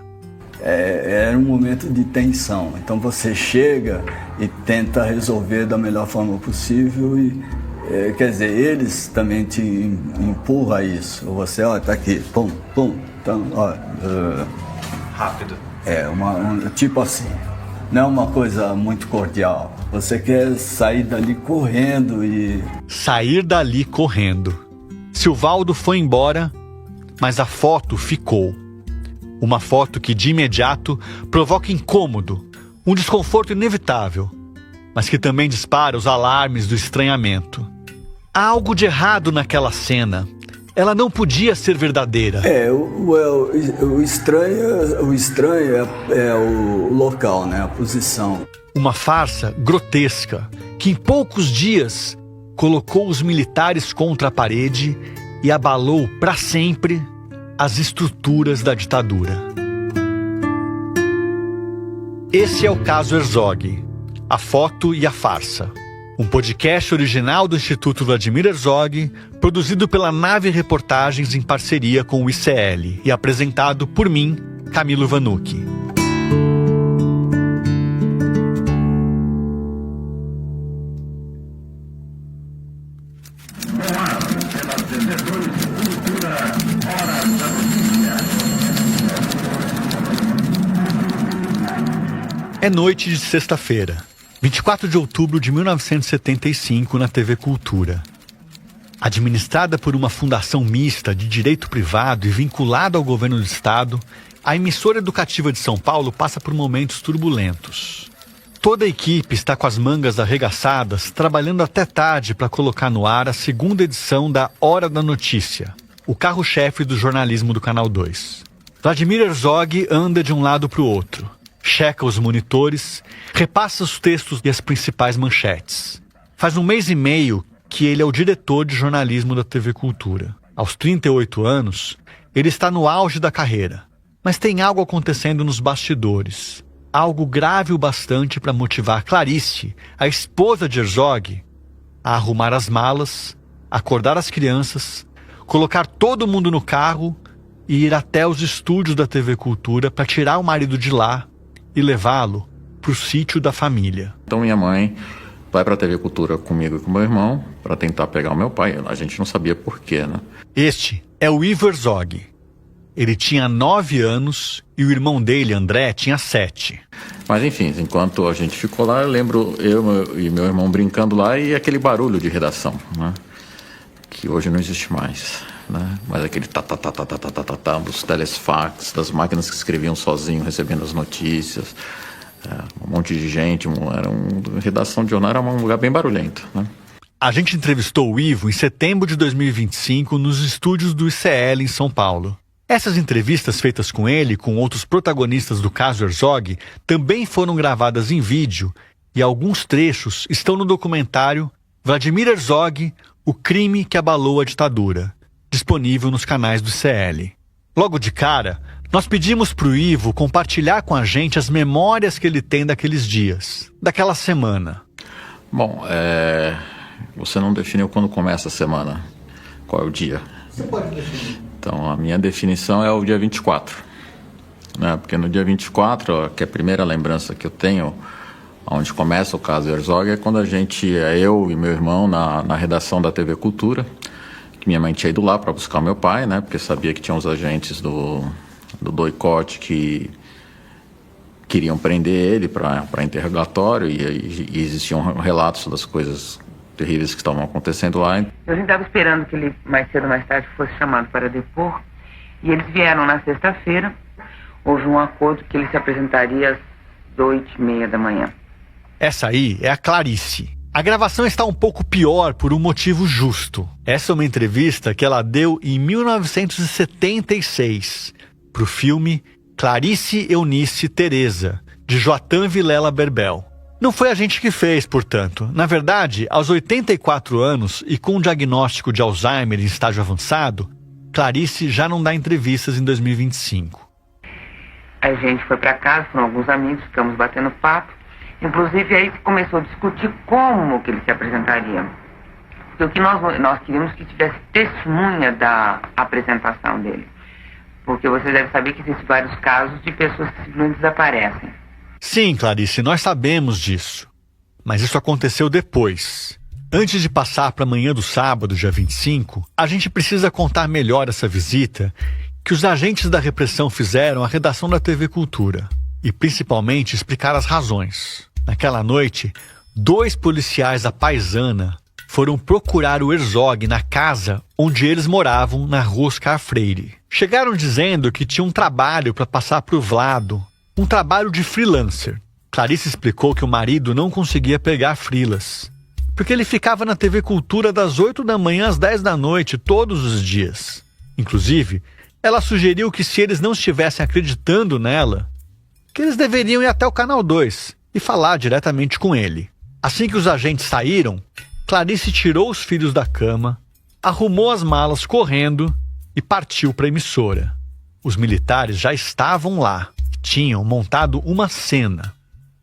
Era um momento de tensão, então você chega e tenta resolver da melhor forma possível e, quer dizer, eles também te empurram isso. Você, tá aqui, pum, pum, então, rápido. Tipo assim, não é uma coisa muito cordial. Você quer sair dali correndo e... Sair dali correndo. Silvaldo foi embora, mas a foto ficou. Uma foto que, de imediato, provoca incômodo, um desconforto inevitável, mas que também dispara os alarmes do estranhamento. Há algo de errado naquela cena. Ela não podia ser verdadeira. O estranho é o local, né? A posição. Uma farsa grotesca que, em poucos dias, colocou os militares contra a parede e abalou para sempre as estruturas da ditadura. Esse é o caso Herzog, a foto e a farsa. Um podcast original do Instituto Vladimir Herzog, produzido pela Nave Reportagens em parceria com o ICL e apresentado por mim, Camilo Vanucchi. É noite de sexta-feira, 24 de outubro de 1975, na TV Cultura. Administrada por uma fundação mista de direito privado e vinculada ao governo do estado, a emissora educativa de São Paulo passa por momentos turbulentos. Toda a equipe está com as mangas arregaçadas, trabalhando até tarde para colocar no ar a segunda edição da Hora da Notícia, o carro-chefe do jornalismo do Canal 2. Vladimir Herzog anda de um lado para o outro. Checa os monitores, repassa os textos e as principais manchetes. Faz 1 mês e meio que ele é o diretor de jornalismo da TV Cultura. Aos 38 anos, ele está no auge da carreira. Mas tem algo acontecendo nos bastidores. Algo grave o bastante para motivar Clarice, a esposa de Herzog, a arrumar as malas, acordar as crianças, colocar todo mundo no carro e ir até os estúdios da TV Cultura para tirar o marido de lá e levá-lo para o sítio da família. Então minha mãe vai para a TV Cultura comigo e com meu irmão para tentar pegar o meu pai. A gente não sabia por quê, né? Este é o Ivo Herzog. Ele tinha 9 anos e o irmão dele, André, tinha 7. Mas enfim, enquanto a gente ficou lá, eu lembro eu e meu irmão brincando lá e aquele barulho de redação, né? Que hoje não existe mais, né? Mas aquele tá dos telesfax, das máquinas que escreviam sozinho, recebendo as notícias, um monte de gente, redação de jornal era um lugar bem barulhento, né? A gente entrevistou o Ivo em setembro de 2025 nos estúdios do ICL em São Paulo. Essas entrevistas feitas com ele e com outros protagonistas do caso Herzog também foram gravadas em vídeo e alguns trechos estão no documentário Vladimir Herzog, o crime que abalou a ditadura, disponível nos canais do ICL. Logo de cara, nós pedimos para o Ivo compartilhar com a gente as memórias que ele tem daqueles dias, daquela semana. Bom, você não definiu quando começa a semana, qual é o dia? Você pode definir. Então, a minha definição é o dia 24, né? Porque no dia 24, que é a primeira lembrança que eu tenho, onde começa o caso Herzog, é quando eu e meu irmão, na redação da TV Cultura, que minha mãe tinha ido lá para buscar o meu pai, né? Porque sabia que tinha uns agentes do doicote que queriam prender ele para interrogatório e existiam relatos das coisas terríveis que estavam acontecendo lá. A gente estava esperando que ele, mais cedo ou mais tarde, fosse chamado para depor, e eles vieram na sexta-feira. Houve um acordo que ele se apresentaria às 8h30 da manhã. Essa aí é a Clarice. A gravação está um pouco pior por um motivo justo. Essa é uma entrevista que ela deu em 1976 para o filme Clarice Eunice Teresa, de Joatan Vilela Berbel. Não foi a gente que fez, portanto. Na verdade, aos 84 anos e com um diagnóstico de Alzheimer em estágio avançado, Clarice já não dá entrevistas em 2025. A gente foi para casa com alguns amigos, ficamos batendo papo. Inclusive, aí começou a discutir como que ele se apresentaria. Porque o que nós queríamos que tivesse testemunha da apresentação dele. Porque você deve saber que existem vários casos de pessoas que simplesmente desaparecem. Sim, Clarice, nós sabemos disso. Mas isso aconteceu depois. Antes de passar para a manhã do sábado, dia 25, a gente precisa contar melhor essa visita que os agentes da repressão fizeram à redação da TV Cultura. E principalmente explicar as razões. Naquela noite, 2 policiais da Paisana foram procurar o Herzog na casa onde eles moravam, na Rua Oscar Freire. Chegaram dizendo que tinha um trabalho para passar para o Vlado, um trabalho de freelancer. Clarice explicou que o marido não conseguia pegar freelas, porque ele ficava na TV Cultura das 8 da manhã às 10 da noite, todos os dias. Inclusive, ela sugeriu que se eles não estivessem acreditando nela, que eles deveriam ir até o Canal 2 e falar diretamente com ele. Assim que os agentes saíram, Clarice tirou os filhos da cama, arrumou as malas correndo e partiu para a emissora. Os militares já estavam lá e tinham montado uma cena.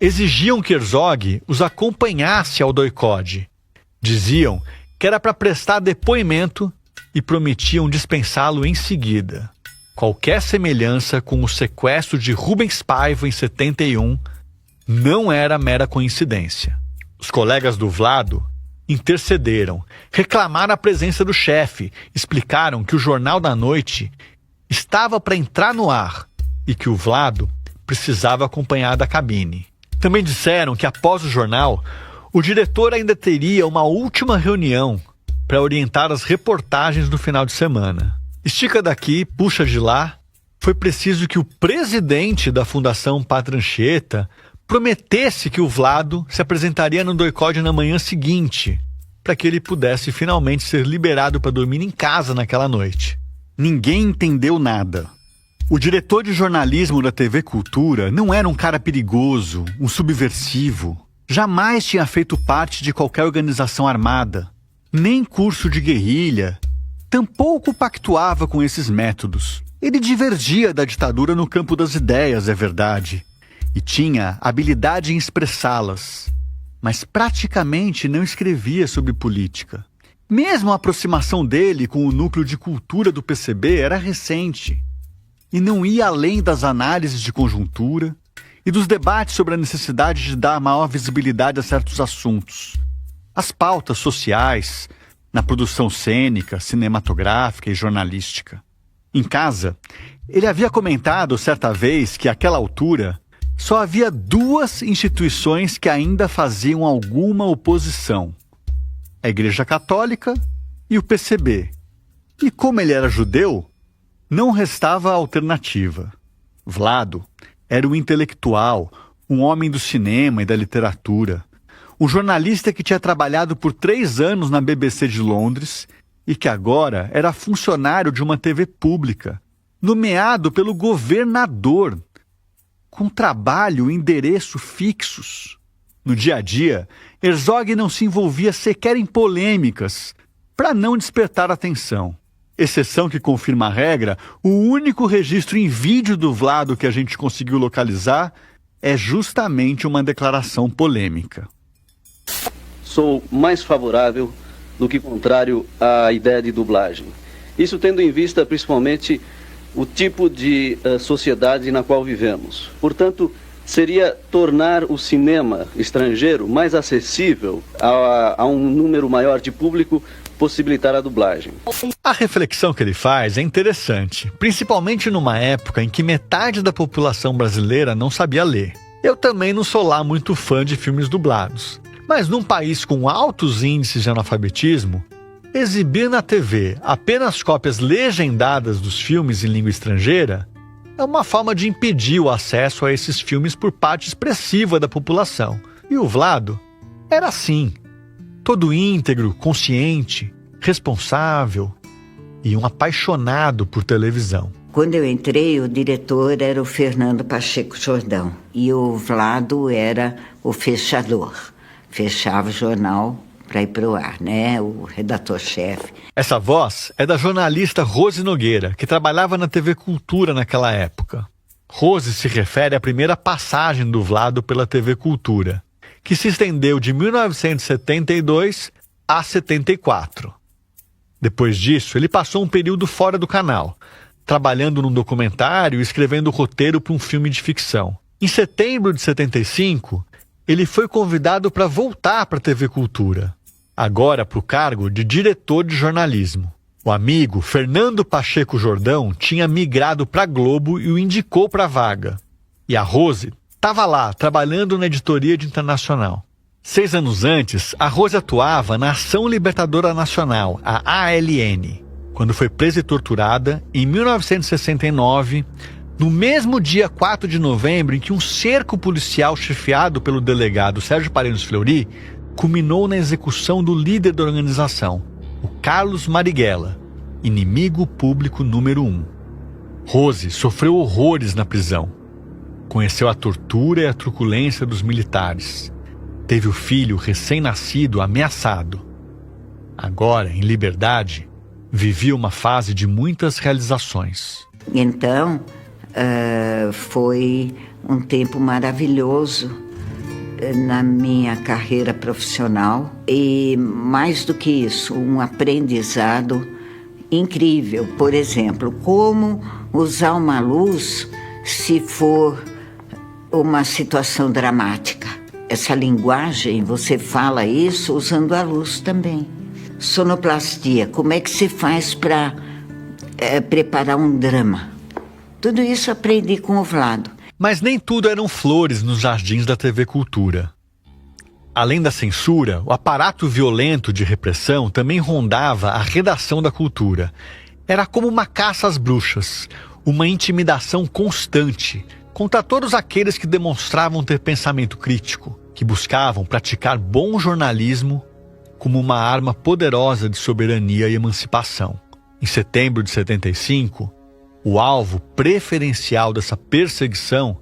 exigiam que Herzog os acompanhasse ao doicode. Diziam que era para prestar depoimento e prometiam dispensá-lo em seguida. Qualquer semelhança com o sequestro de Rubens Paiva em 71 não era mera coincidência. Os colegas do Vlado intercederam, reclamaram a presença do chefe, explicaram que o Jornal da Noite estava para entrar no ar e que o Vlado precisava acompanhar da cabine. Também disseram que após o jornal, o diretor ainda teria uma última reunião para orientar as reportagens do final de semana. Estica daqui, puxa de lá, foi preciso que o presidente da Fundação Pátria Anchieta prometesse que o Vlado se apresentaria no doicode na manhã seguinte, para que ele pudesse finalmente ser liberado para dormir em casa naquela noite. Ninguém entendeu nada. O diretor de jornalismo da TV Cultura não era um cara perigoso, um subversivo. Jamais tinha feito parte de qualquer organização armada, nem curso de guerrilha. Tampouco pactuava com esses métodos. Ele divergia da ditadura no campo das ideias, é verdade, e tinha habilidade em expressá-las, mas praticamente não escrevia sobre política. Mesmo a aproximação dele com o núcleo de cultura do PCB era recente e não ia além das análises de conjuntura e dos debates sobre a necessidade de dar maior visibilidade a certos assuntos. As pautas sociais, na produção cênica, cinematográfica e jornalística. Em casa, ele havia comentado certa vez que, àquela altura, só havia 2 instituições que ainda faziam alguma oposição: a Igreja Católica e o PCB. E como ele era judeu, não restava alternativa. Vlado era um intelectual, um homem do cinema e da literatura, um jornalista que tinha trabalhado por 3 anos na BBC de Londres e que agora era funcionário de uma TV pública, nomeado pelo governador, com trabalho e endereço fixos. No dia a dia, Herzog não se envolvia sequer em polêmicas, para não despertar atenção. Exceção que confirma a regra, o único registro em vídeo do Vlado que a gente conseguiu localizar é justamente uma declaração polêmica. Sou mais favorável do que contrário à ideia de dublagem. Isso tendo em vista principalmente o tipo de sociedade na qual vivemos. Portanto, seria tornar o cinema estrangeiro mais acessível a um número maior de público, possibilitar a dublagem. A reflexão que ele faz é interessante, principalmente numa época em que metade da população brasileira não sabia ler. Eu também não sou lá muito fã de filmes dublados, mas num país com altos índices de analfabetismo, exibir na TV apenas cópias legendadas dos filmes em língua estrangeira é uma forma de impedir o acesso a esses filmes por parte expressiva da população. E o Vlado era assim, todo íntegro, consciente, responsável e um apaixonado por televisão. Quando eu entrei, o diretor era o Fernando Pacheco Jordão e o Vlado era o fechador. Fechava o jornal para ir para o ar, né? O redator-chefe. Essa voz é da jornalista Rose Nogueira, que trabalhava na TV Cultura naquela época. Rose se refere à primeira passagem do Vlado pela TV Cultura, que se estendeu de 1972 a 74. Depois disso, ele passou um período fora do canal, trabalhando num documentário e escrevendo roteiro para um filme de ficção. Em setembro de 75, ele foi convidado para voltar para a TV Cultura, agora para o cargo de diretor de jornalismo. O amigo Fernando Pacheco Jordão tinha migrado para a Globo e o indicou para a vaga. E a Rose estava lá, trabalhando na editoria de Internacional. 6 anos antes, a Rose atuava na Ação Libertadora Nacional, a ALN, quando foi presa e torturada em 1969, no mesmo dia 4 de novembro em que um cerco policial chefiado pelo delegado Sérgio Paredes Fleury culminou na execução do líder da organização, o Carlos Marighella, inimigo público número 1. Rose sofreu horrores na prisão. Conheceu a tortura e a truculência dos militares. Teve o filho recém-nascido ameaçado. Agora, em liberdade, vivia uma fase de muitas realizações. Então, foi um tempo maravilhoso, na minha carreira profissional e, mais do que isso, um aprendizado incrível. Por exemplo, como usar uma luz se for uma situação dramática. Essa linguagem, você fala isso usando a luz também. Sonoplastia, como é que se faz para preparar um drama? Tudo isso aprendi com o Vlado. Mas nem tudo eram flores nos jardins da TV Cultura. Além da censura, o aparato violento de repressão também rondava a redação da Cultura. Era como uma caça às bruxas, uma intimidação constante contra todos aqueles que demonstravam ter pensamento crítico, que buscavam praticar bom jornalismo como uma arma poderosa de soberania e emancipação. Em setembro de 75, o alvo preferencial dessa perseguição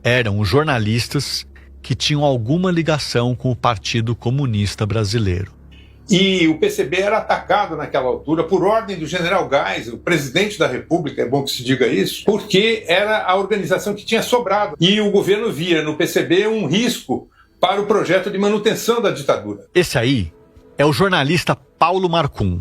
eram os jornalistas que tinham alguma ligação com o Partido Comunista Brasileiro. E o PCB era atacado naquela altura por ordem do general Geisel, o presidente da República, é bom que se diga isso, porque era a organização que tinha sobrado. E o governo via no PCB um risco para o projeto de manutenção da ditadura. Esse aí é o jornalista Paulo Marcum,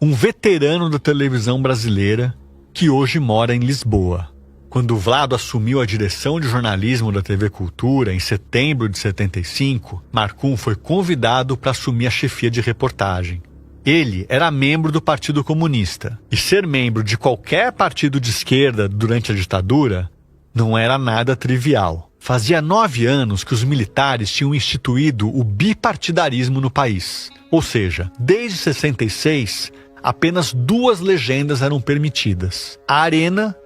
um veterano da televisão brasileira que hoje mora em Lisboa. Quando o Vlado assumiu a direção de jornalismo da TV Cultura em setembro de 75, Marcum foi convidado para assumir a chefia de reportagem. Ele era membro do Partido Comunista, e ser membro de qualquer partido de esquerda durante a ditadura não era nada trivial. Fazia 9 anos que os militares tinham instituído o bipartidarismo no país. Ou seja, desde 66, apenas 2 legendas eram permitidas: a Arena,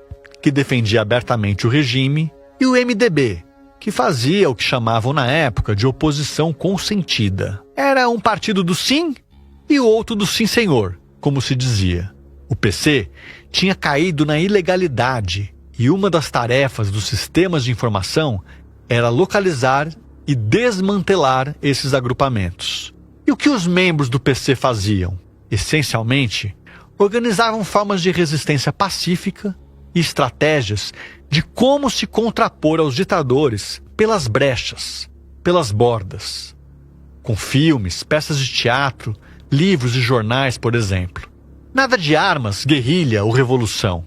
que defendia abertamente o regime, e o MDB, que fazia o que chamavam na época de oposição consentida. Era um partido do sim e o outro do sim senhor, como se dizia. O PC tinha caído na ilegalidade e uma das tarefas dos sistemas de informação era localizar e desmantelar esses agrupamentos. E o que os membros do PC faziam? Essencialmente, organizavam formas de resistência pacífica e estratégias de como se contrapor aos ditadores pelas brechas, pelas bordas. Com filmes, peças de teatro, livros e jornais, por exemplo. Nada de armas, guerrilha ou revolução.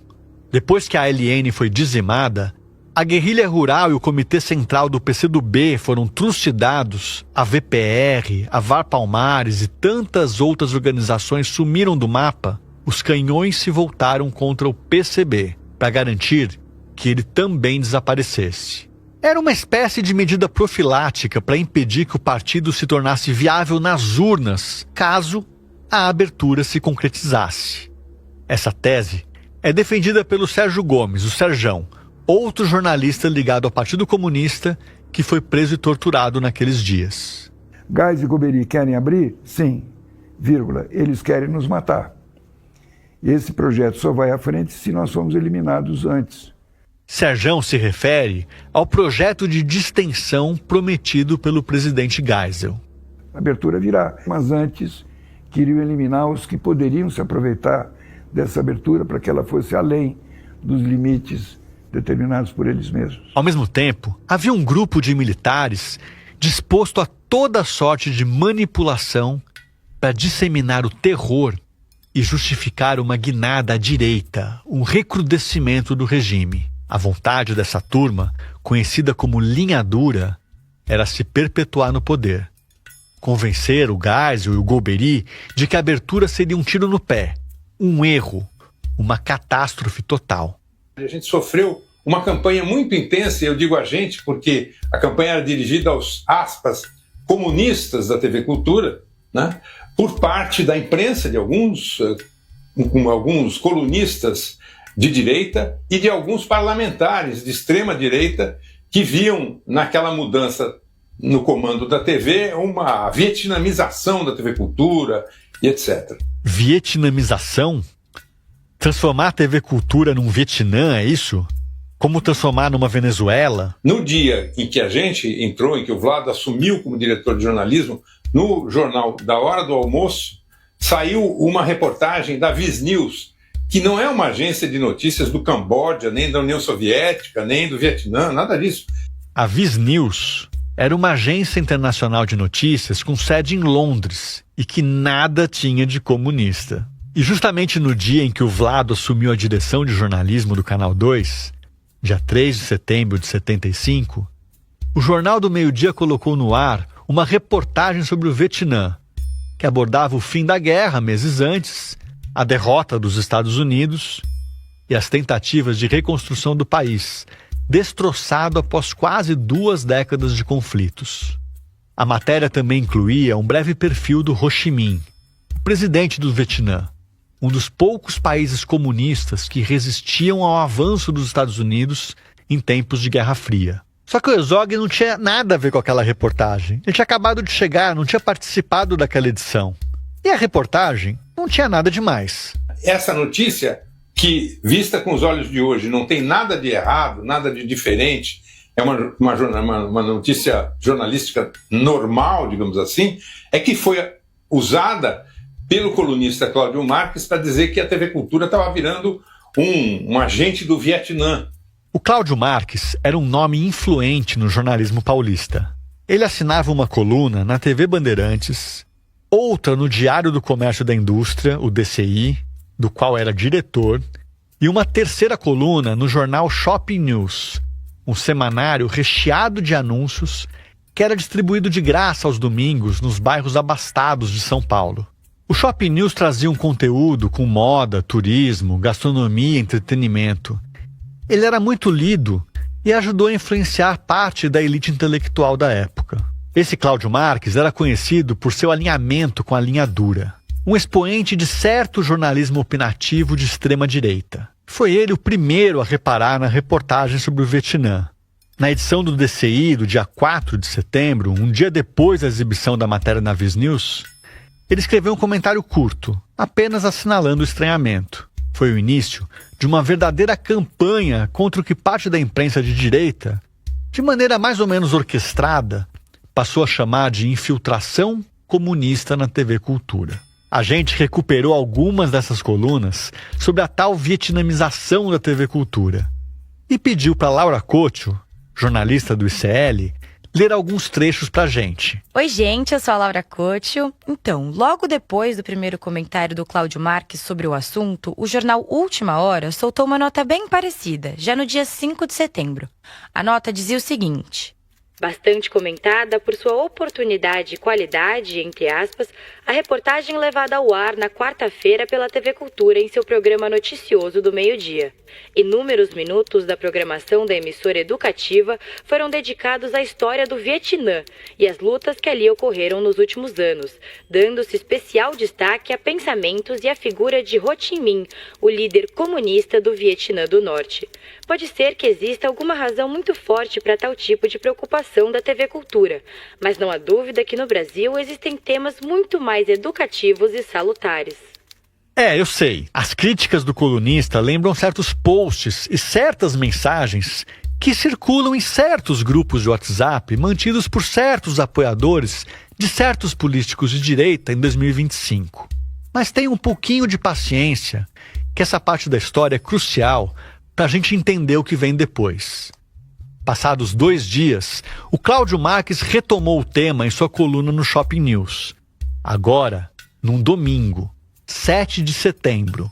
Depois que a ALN foi dizimada, a guerrilha rural e o Comitê Central do PCdoB foram trucidados, a VPR, a VAR Palmares e tantas outras organizações sumiram do mapa, os canhões se voltaram contra o PCB, para garantir que ele também desaparecesse. Era uma espécie de medida profilática para impedir que o partido se tornasse viável nas urnas, caso a abertura se concretizasse. Essa tese é defendida pelo Sérgio Gomes, o Serjão, outro jornalista ligado ao Partido Comunista que foi preso e torturado naqueles dias. Geisel e Golbery querem abrir? Sim, vírgula, eles querem nos matar. Esse projeto só vai à frente se nós formos eliminados antes. Serjão se refere ao projeto de distensão prometido pelo presidente Geisel. A abertura virá, mas antes queriam eliminar os que poderiam se aproveitar dessa abertura para que ela fosse além dos limites determinados por eles mesmos. Ao mesmo tempo, havia um grupo de militares disposto a toda sorte de manipulação para disseminar o terror e justificar uma guinada à direita, um recrudescimento do regime. A vontade dessa turma, conhecida como linha dura, era se perpetuar no poder. Convencer o Geisel e o Golbery de que a abertura seria um tiro no pé, um erro, uma catástrofe total. A gente sofreu uma campanha muito intensa, e eu digo a gente porque a campanha era dirigida aos, aspas, comunistas da TV Cultura, né? Por parte da imprensa, de alguns colunistas de direita e de alguns parlamentares de extrema direita que viam naquela mudança no comando da TV uma vietnamização da TV Cultura e etc. Vietnamização? Transformar a TV Cultura num Vietnã, é isso? Como transformar numa Venezuela? No dia em que a gente entrou, em que o Vlado assumiu como diretor de jornalismo, no jornal da hora do almoço, saiu uma reportagem da Viz News, que não é uma agência de notícias do Camboja, nem da União Soviética, nem do Vietnã, nada disso. A Viz News era uma agência internacional de notícias com sede em Londres e que nada tinha de comunista. E justamente no dia em que o Vlado assumiu a direção de jornalismo do Canal 2, dia 3 de setembro de 75, o Jornal do Meio-Dia colocou no ar uma reportagem sobre o Vietnã, que abordava o fim da guerra meses antes, a derrota dos Estados Unidos e as tentativas de reconstrução do país, destroçado após quase 2 décadas de conflitos. A matéria também incluía um breve perfil do Ho Chi Minh, o presidente do Vietnã, um dos poucos países comunistas que resistiam ao avanço dos Estados Unidos em tempos de Guerra Fria. Só que o Herzog não tinha nada a ver com aquela reportagem. Ele tinha acabado de chegar, não tinha participado daquela edição. E a reportagem não tinha nada demais. Essa notícia, que vista com os olhos de hoje não tem nada de errado, nada de diferente, é uma notícia jornalística normal, digamos assim, é que foi usada pelo colunista Cláudio Marques para dizer que a TV Cultura estava virando um agente do Vietnã. O Cláudio Marques era um nome influente no jornalismo paulista. Ele assinava uma coluna na TV Bandeirantes, outra no Diário do Comércio da Indústria, o DCI, do qual era diretor, e uma terceira coluna no jornal Shopping News, um semanário recheado de anúncios que era distribuído de graça aos domingos nos bairros abastados de São Paulo. O Shopping News trazia um conteúdo com moda, turismo, gastronomia e entretenimento. Ele era muito lido e ajudou a influenciar parte da elite intelectual da época. Esse Cláudio Marques era conhecido por seu alinhamento com a linha dura, um expoente de certo jornalismo opinativo de extrema-direita. Foi ele o primeiro a reparar na reportagem sobre o Vietnã. Na edição do DCI, do dia 4 de setembro, um dia depois da exibição da matéria na Viz News, ele escreveu um comentário curto, apenas assinalando o estranhamento. Foi o início de uma verdadeira campanha contra o que parte da imprensa de direita, de maneira mais ou menos orquestrada, passou a chamar de infiltração comunista na TV Cultura. A gente recuperou algumas dessas colunas sobre a tal vietnamização da TV Cultura e pediu para Laura Couto, jornalista do ICL, ler alguns trechos pra gente. Oi, gente, eu sou a Laura Couto. Então, logo depois do primeiro comentário do Cláudio Marques sobre o assunto, o jornal Última Hora soltou uma nota bem parecida, já no dia 5 de setembro. A nota dizia o seguinte: bastante comentada por sua oportunidade e qualidade, entre aspas, a reportagem levada ao ar na quarta-feira pela TV Cultura em seu programa noticioso do meio-dia. Inúmeros minutos da programação da emissora educativa foram dedicados à história do Vietnã e às lutas que ali ocorreram nos últimos anos, dando-se especial destaque a pensamentos e a figura de Ho Chi Minh, o líder comunista do Vietnã do Norte. Pode ser que exista alguma razão muito forte para tal tipo de preocupação da TV Cultura, mas não há dúvida que no Brasil existem temas muito mais educativos e salutares. Eu sei. As críticas do colunista lembram certos posts e certas mensagens que circulam em certos grupos de WhatsApp mantidos por certos apoiadores de certos políticos de direita em 2025. Mas tenha um pouquinho de paciência, que essa parte da história é crucial para a gente entender o que vem depois. Passados 2 dias, o Cláudio Marques retomou o tema em sua coluna no Shopping News. Agora, num domingo, 7 de setembro,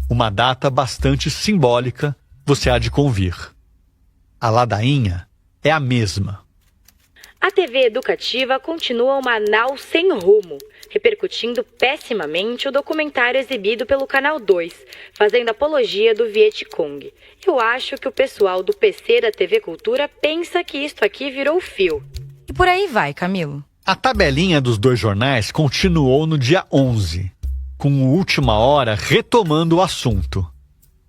uma data bastante simbólica, você há de convir. A ladainha é a mesma. A TV educativa continua uma nau sem rumo, repercutindo pessimamente o documentário exibido pelo Canal 2, fazendo apologia do Vietcong. Eu acho que o pessoal do PC da TV Cultura pensa que isto aqui virou fio. E por aí vai, Camilo. A tabelinha dos 2 jornais continuou no dia 11, com o Última Hora retomando o assunto.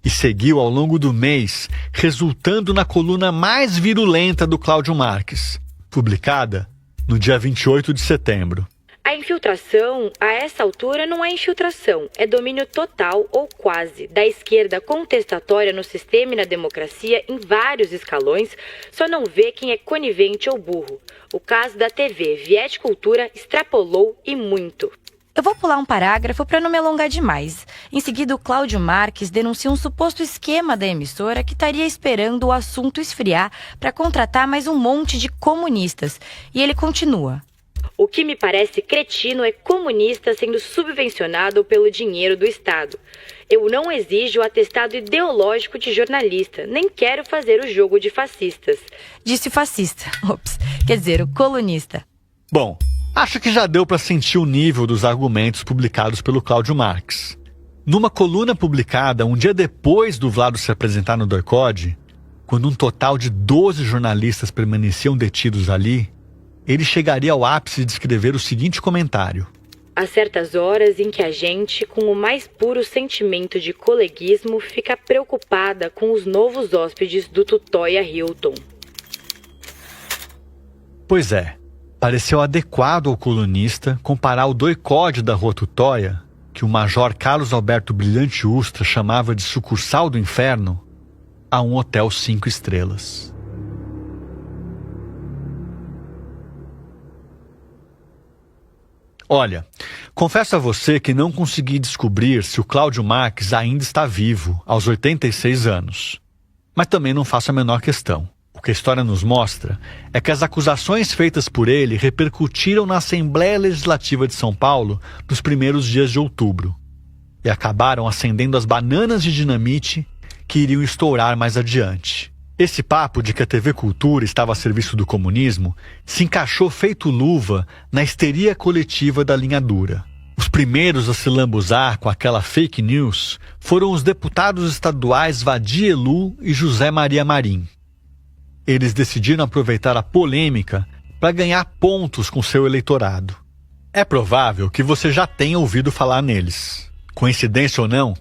E seguiu ao longo do mês, resultando na coluna mais virulenta do Cláudio Marques, publicada no dia 28 de setembro. A infiltração, a essa altura, não é infiltração, é domínio total ou quase da esquerda contestatória no sistema e na democracia em vários escalões, só não vê quem é conivente ou burro. O caso da TV Vietcultura extrapolou e muito. Eu vou pular um parágrafo para não me alongar demais. Em seguida, o Cláudio Marques denuncia um suposto esquema da emissora que estaria esperando o assunto esfriar para contratar mais um monte de comunistas. E ele continua. O que me parece cretino é comunista sendo subvencionado pelo dinheiro do Estado. Eu não exijo o atestado ideológico de jornalista, nem quero fazer o jogo de fascistas. Disse o fascista. Ops, quer dizer, o colunista. Bom, acho que já deu para sentir o nível dos argumentos publicados pelo Cláudio Marques. Numa coluna publicada um dia depois do Vlado se apresentar no doicode, quando um total de 12 jornalistas permaneciam detidos ali, ele chegaria ao ápice de escrever o seguinte comentário. Há certas horas em que a gente, com o mais puro sentimento de coleguismo, fica preocupada com os novos hóspedes do Tutóia Hilton. Pois é, pareceu adequado ao colunista comparar o doicode da Rua Tutóia, que o major Carlos Alberto Brilhante Ustra chamava de sucursal do inferno, a um hotel 5 estrelas. Olha, confesso a você que não consegui descobrir se o Cláudio Marques ainda está vivo, aos 86 anos. Mas também não faço a menor questão. O que a história nos mostra é que as acusações feitas por ele repercutiram na Assembleia Legislativa de São Paulo nos primeiros dias de outubro e acabaram acendendo as bananas de dinamite que iriam estourar mais adiante. Esse papo de que a TV Cultura estava a serviço do comunismo se encaixou feito luva na histeria coletiva da linha dura. Os primeiros a se lambuzar com aquela fake news foram os deputados estaduais Vadielu e José Maria Marim. Eles decidiram aproveitar a polêmica para ganhar pontos com seu eleitorado. É provável que você já tenha ouvido falar neles. Coincidência ou não,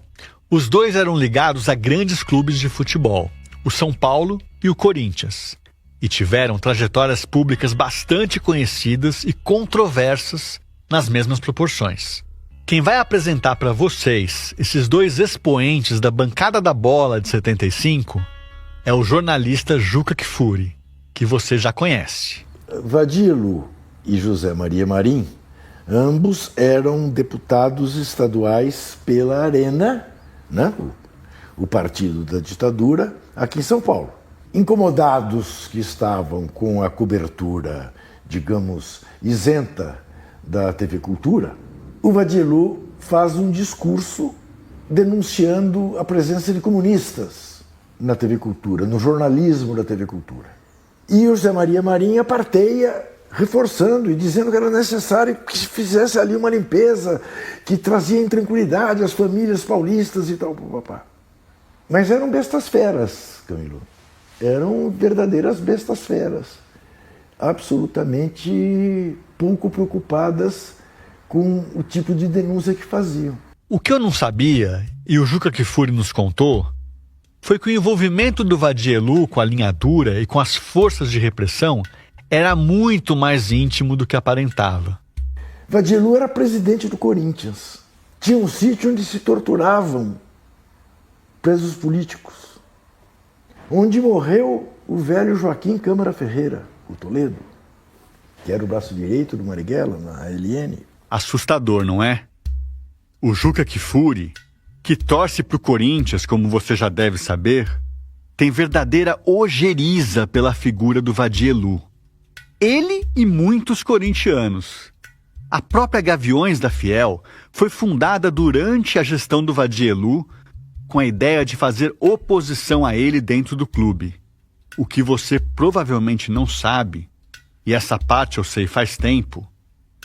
os dois eram ligados a grandes clubes de futebol, o São Paulo e o Corinthians, e tiveram trajetórias públicas bastante conhecidas e controversas nas mesmas proporções. Quem vai apresentar para vocês esses dois expoentes da bancada da bola de 75 é o jornalista Juca Kfouri, que você já conhece. Vadielu e José Maria Marim, ambos eram deputados estaduais pela Arena, né? O partido da ditadura, aqui em São Paulo. Incomodados que estavam com a cobertura, digamos, isenta da TV Cultura, o Vadielu faz um discurso denunciando a presença de comunistas na TV Cultura, no jornalismo da TV Cultura. E o José Maria Marim aparteia, reforçando e dizendo que era necessário que se fizesse ali uma limpeza que trazia intranquilidade às famílias paulistas e tal, papapá. Mas eram bestas feras, Camilo. Eram verdadeiras bestas feras. Absolutamente pouco preocupadas com o tipo de denúncia que faziam. O que eu não sabia, e o Juca Kfouri nos contou, foi que o envolvimento do Vadielu com a linha dura e com as forças de repressão era muito mais íntimo do que aparentava. Vadielu era presidente do Corinthians. Tinha um sítio onde se torturavam presos políticos, onde morreu o velho Joaquim Câmara Ferreira, o Toledo, que era o braço direito do Marighella, na ALN. Assustador, não é? O Juca Kfouri, que torce pro Corinthians, como você já deve saber, tem verdadeira ojeriza pela figura do Vadielu. Ele e muitos corintianos. A própria Gaviões da Fiel foi fundada durante a gestão do Vadielu com a ideia de fazer oposição a ele dentro do clube. O que você provavelmente não sabe, e essa parte eu sei faz tempo,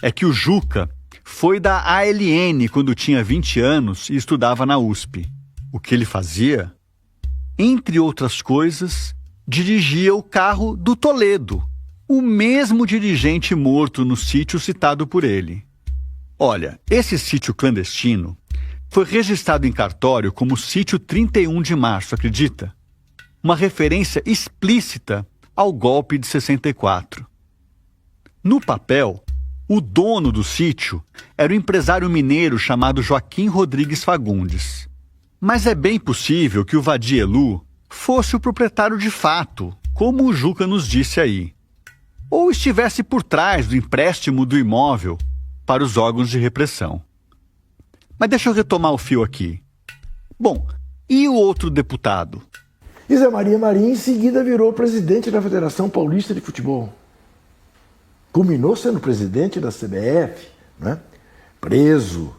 é que o Juca foi da ALN quando tinha 20 anos e estudava na USP. O que ele fazia? Entre outras coisas, dirigia o carro do Toledo, o mesmo dirigente morto no sítio citado por ele. Olha, esse sítio clandestino foi registrado em cartório como Sítio 31 de Março, acredita? Uma referência explícita ao golpe de 64. No papel, o dono do sítio era o empresário mineiro chamado Joaquim Rodrigues Fagundes. Mas é bem possível que o Vadielu fosse o proprietário de fato, como o Juca nos disse aí. Ou estivesse por trás do empréstimo do imóvel, para os órgãos de repressão. Mas deixa eu retomar o fio aqui. Bom, e o outro deputado? E Zé Maria Marim, em seguida, virou presidente da Federação Paulista de Futebol. Culminou sendo presidente da CBF, né? Preso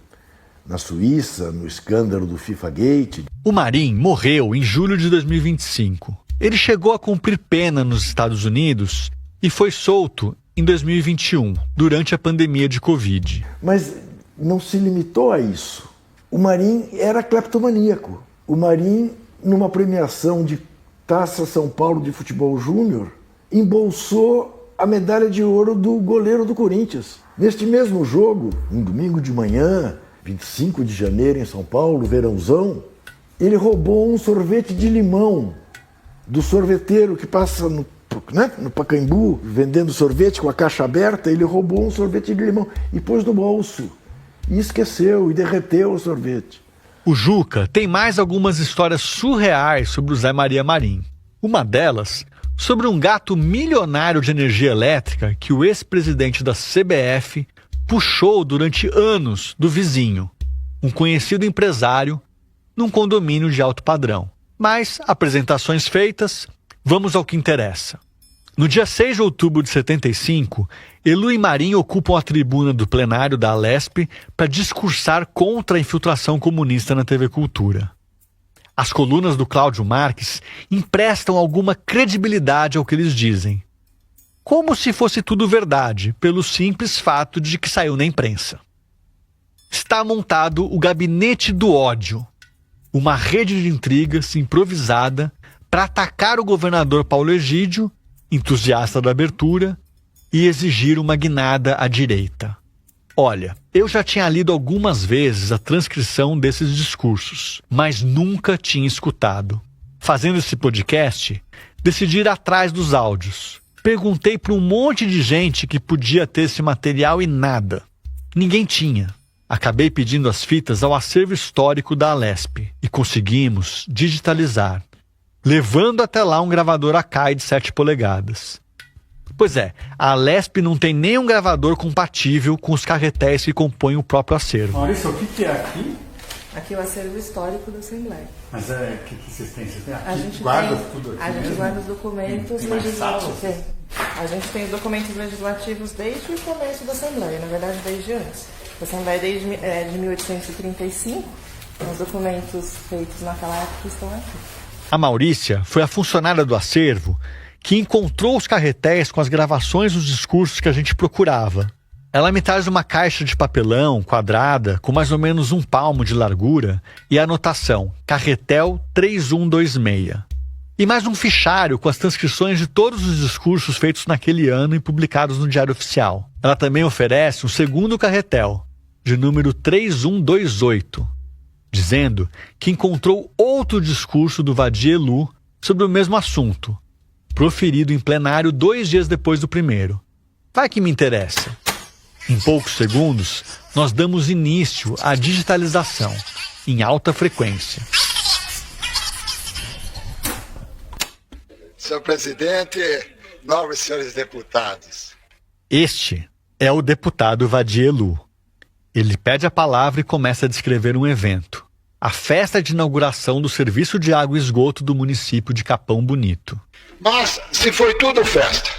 na Suíça, no escândalo do FIFA Gate. O Marim morreu em julho de 2025. Ele chegou a cumprir pena nos Estados Unidos e foi solto em 2021, durante a pandemia de Covid. Mas não se limitou a isso. O Marim era cleptomaníaco. O Marim, numa premiação de Taça São Paulo de Futebol Júnior, embolsou a medalha de ouro do goleiro do Corinthians. Neste mesmo jogo, um domingo de manhã, 25 de janeiro em São Paulo, verãozão, ele roubou um sorvete de limão do sorveteiro que passa no Pacaembu, vendendo sorvete com a caixa aberta. Ele roubou um sorvete de limão e pôs no bolso. E esqueceu, e derreteu o sorvete. O Juca tem mais algumas histórias surreais sobre o Zé Maria Marim. Uma delas, sobre um gato milionário de energia elétrica que o ex-presidente da CBF puxou durante anos do vizinho, um conhecido empresário, num condomínio de alto padrão. Mas, apresentações feitas, vamos ao que interessa. No dia 6 de outubro de 75, Elu e Marim ocupam a tribuna do plenário da Alesp para discursar contra a infiltração comunista na TV Cultura. As colunas do Cláudio Marques emprestam alguma credibilidade ao que eles dizem. Como se fosse tudo verdade, pelo simples fato de que saiu na imprensa. Está montado o Gabinete do Ódio, uma rede de intrigas improvisada para atacar o governador Paulo Egídio, entusiasta da abertura, e exigir uma guinada à direita. Olha, eu já tinha lido algumas vezes a transcrição desses discursos, mas nunca tinha escutado. Fazendo esse podcast, decidi ir atrás dos áudios. Perguntei para um monte de gente que podia ter esse material e nada. Ninguém tinha. Acabei pedindo as fitas ao acervo histórico da Alesp e conseguimos digitalizar, levando até lá um gravador Akai de 7 polegadas. Pois é, a Alesp não tem nenhum gravador compatível com os carretéis que compõem o próprio acervo. Maurício, o que é aqui? Aqui é o acervo histórico da Assembleia. Mas o que vocês têm? Vocês têm aqui? A gente guarda tem, tudo aqui a gente mesmo? guarda os documentos legislativos. A gente tem os documentos legislativos desde o começo da Assembleia, na verdade desde antes. A Assembleia desde de 1835, os documentos feitos naquela época estão aqui. A Maurícia foi a funcionária do acervo que encontrou os carretéis com as gravações dos discursos que a gente procurava. Ela me traz uma caixa de papelão quadrada com mais ou menos 1 palmo de largura e a anotação Carretel 3126. E mais um fichário com as transcrições de todos os discursos feitos naquele ano e publicados no Diário Oficial. Ela também oferece um segundo carretel, de número 3128, dizendo que encontrou outro discurso do Vadia Elu sobre o mesmo assunto, proferido em plenário 2 dias depois do primeiro. Vai que me interessa. Em poucos segundos, nós damos início à digitalização, em alta frequência. Senhor presidente, nobres senhores deputados. Este é o deputado Vadia Elu. Ele pede a palavra e começa a descrever um evento. A festa de inauguração do serviço de água e esgoto do município de Capão Bonito. Mas se foi tudo festa,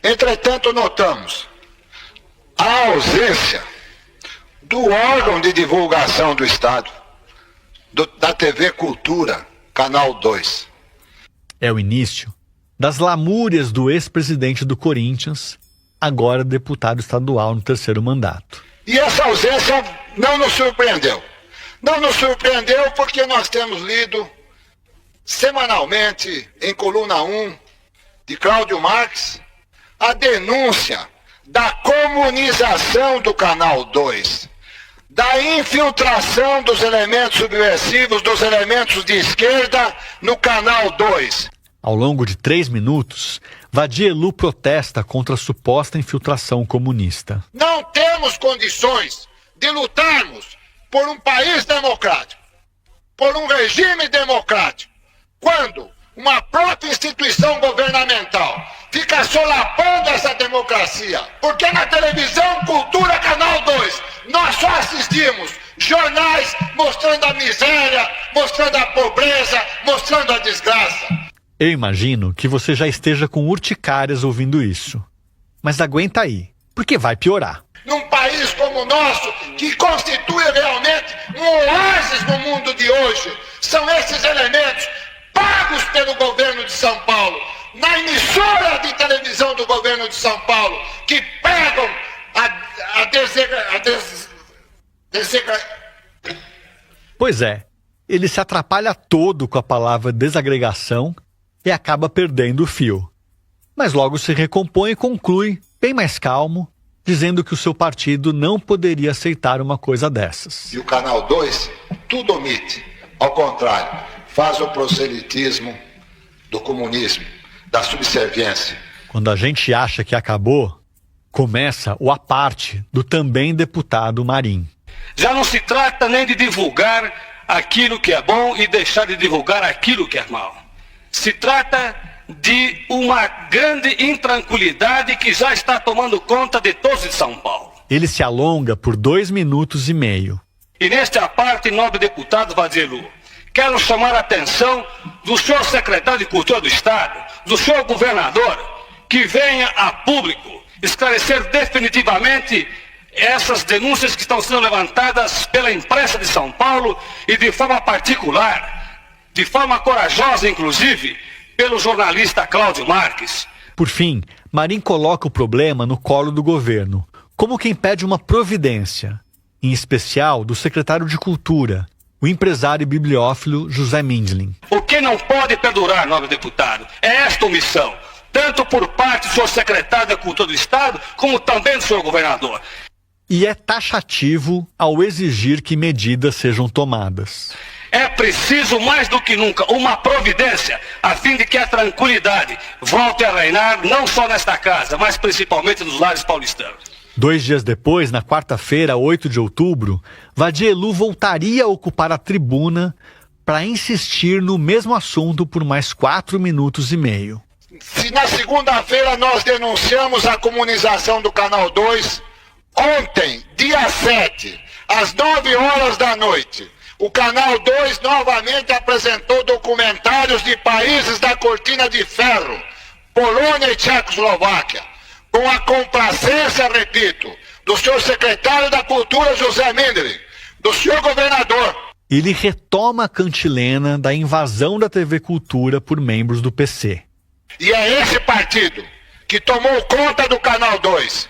entretanto notamos a ausência do órgão de divulgação do Estado, da TV Cultura, Canal 2. É o início das lamúrias do ex-presidente do Corinthians, agora deputado estadual no 3º mandato. E essa ausência não nos surpreendeu. Não nos surpreendeu porque nós temos lido semanalmente, em coluna 1, de Cláudio Marques, a denúncia da comunização do Canal 2, da infiltração dos elementos subversivos, dos elementos de esquerda no Canal 2. Ao longo de 3 minutos, Vadia Elu protesta contra a suposta infiltração comunista. Não temos condições de lutarmos por um país democrático, por um regime democrático, quando uma própria instituição governamental fica solapando essa democracia. Porque na televisão, Cultura, Canal 2, Nós só assistimos jornais mostrando a miséria, mostrando a pobreza, mostrando a desgraça. Eu imagino que você já esteja com urticárias ouvindo isso. Mas aguenta aí, porque vai piorar. Num país como o nosso, que constitui realmente um oásis no mundo de hoje, são esses elementos pagos pelo governo de São Paulo, na emissora de televisão do governo de São Paulo, que pegam Pois é, ele se atrapalha todo com a palavra desagregação e acaba perdendo o fio. Mas logo se recompõe e conclui, bem mais calmo, dizendo que o seu partido não poderia aceitar uma coisa dessas. E o Canal 2 tudo omite. Ao contrário, faz o proselitismo do comunismo, da subserviência. Quando a gente acha que acabou, começa o aparte do também deputado Marim. Já não se trata nem de divulgar aquilo que é bom e deixar de divulgar aquilo que é mal. Se trata de uma grande intranquilidade que já está tomando conta de todos de São Paulo. Ele se alonga por 2 minutos e meio. E nesta parte, nobre deputado Vadielu, quero chamar a atenção do senhor secretário de Cultura do Estado, do senhor governador, que venha a público esclarecer definitivamente essas denúncias que estão sendo levantadas pela imprensa de São Paulo e de forma particular, de forma corajosa inclusive, pelo jornalista Cláudio Marques. Por fim, Marim coloca o problema no colo do governo, como quem pede uma providência, em especial do secretário de Cultura, o empresário e bibliófilo José Mindlin. O que não pode perdurar, nobre deputado, é esta omissão, tanto por parte do senhor secretário da Cultura do Estado, como também do senhor governador. E é taxativo ao exigir que medidas sejam tomadas. É preciso, mais do que nunca, uma providência, a fim de que a tranquilidade volte a reinar, não só nesta casa, mas principalmente nos lares paulistanos. 2 dias depois, na quarta-feira, 8 de outubro, Vadielu voltaria a ocupar a tribuna para insistir no mesmo assunto por mais 4 minutos e meio. Se na segunda-feira nós denunciamos a comunização do Canal 2, ontem, dia 7, às 9 horas da noite, o Canal 2 novamente apresentou documentários de países da Cortina de Ferro, Polônia e Tchecoslováquia, com a complacência, repito, do senhor secretário da Cultura, José Mindlin, do senhor governador. Ele retoma a cantilena da invasão da TV Cultura por membros do PC. E é esse partido que tomou conta do Canal 2.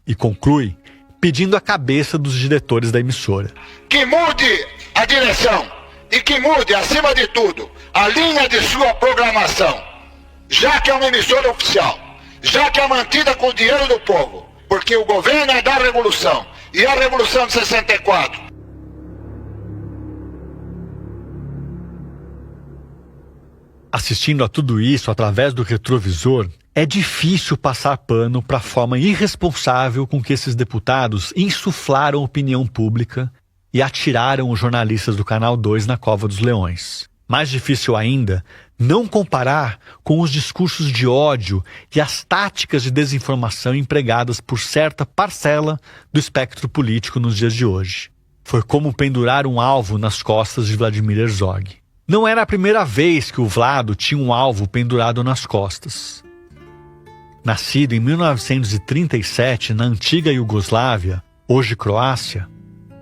E conclui pedindo a cabeça dos diretores da emissora. Que mude a direção e que mude, acima de tudo, a linha de sua programação, já que é uma emissora oficial, já que é mantida com o dinheiro do povo, porque o governo é da Revolução, e a Revolução de 64. Assistindo a tudo isso através do retrovisor, é difícil passar pano para a forma irresponsável com que esses deputados insuflaram opinião pública e atiraram os jornalistas do Canal 2 na Cova dos Leões. Mais difícil ainda, não comparar com os discursos de ódio e as táticas de desinformação empregadas por certa parcela do espectro político nos dias de hoje. Foi como pendurar um alvo nas costas de Vladimir Herzog. Não era a primeira vez que o Vlado tinha um alvo pendurado nas costas. Nascido em 1937 na antiga Iugoslávia, hoje Croácia,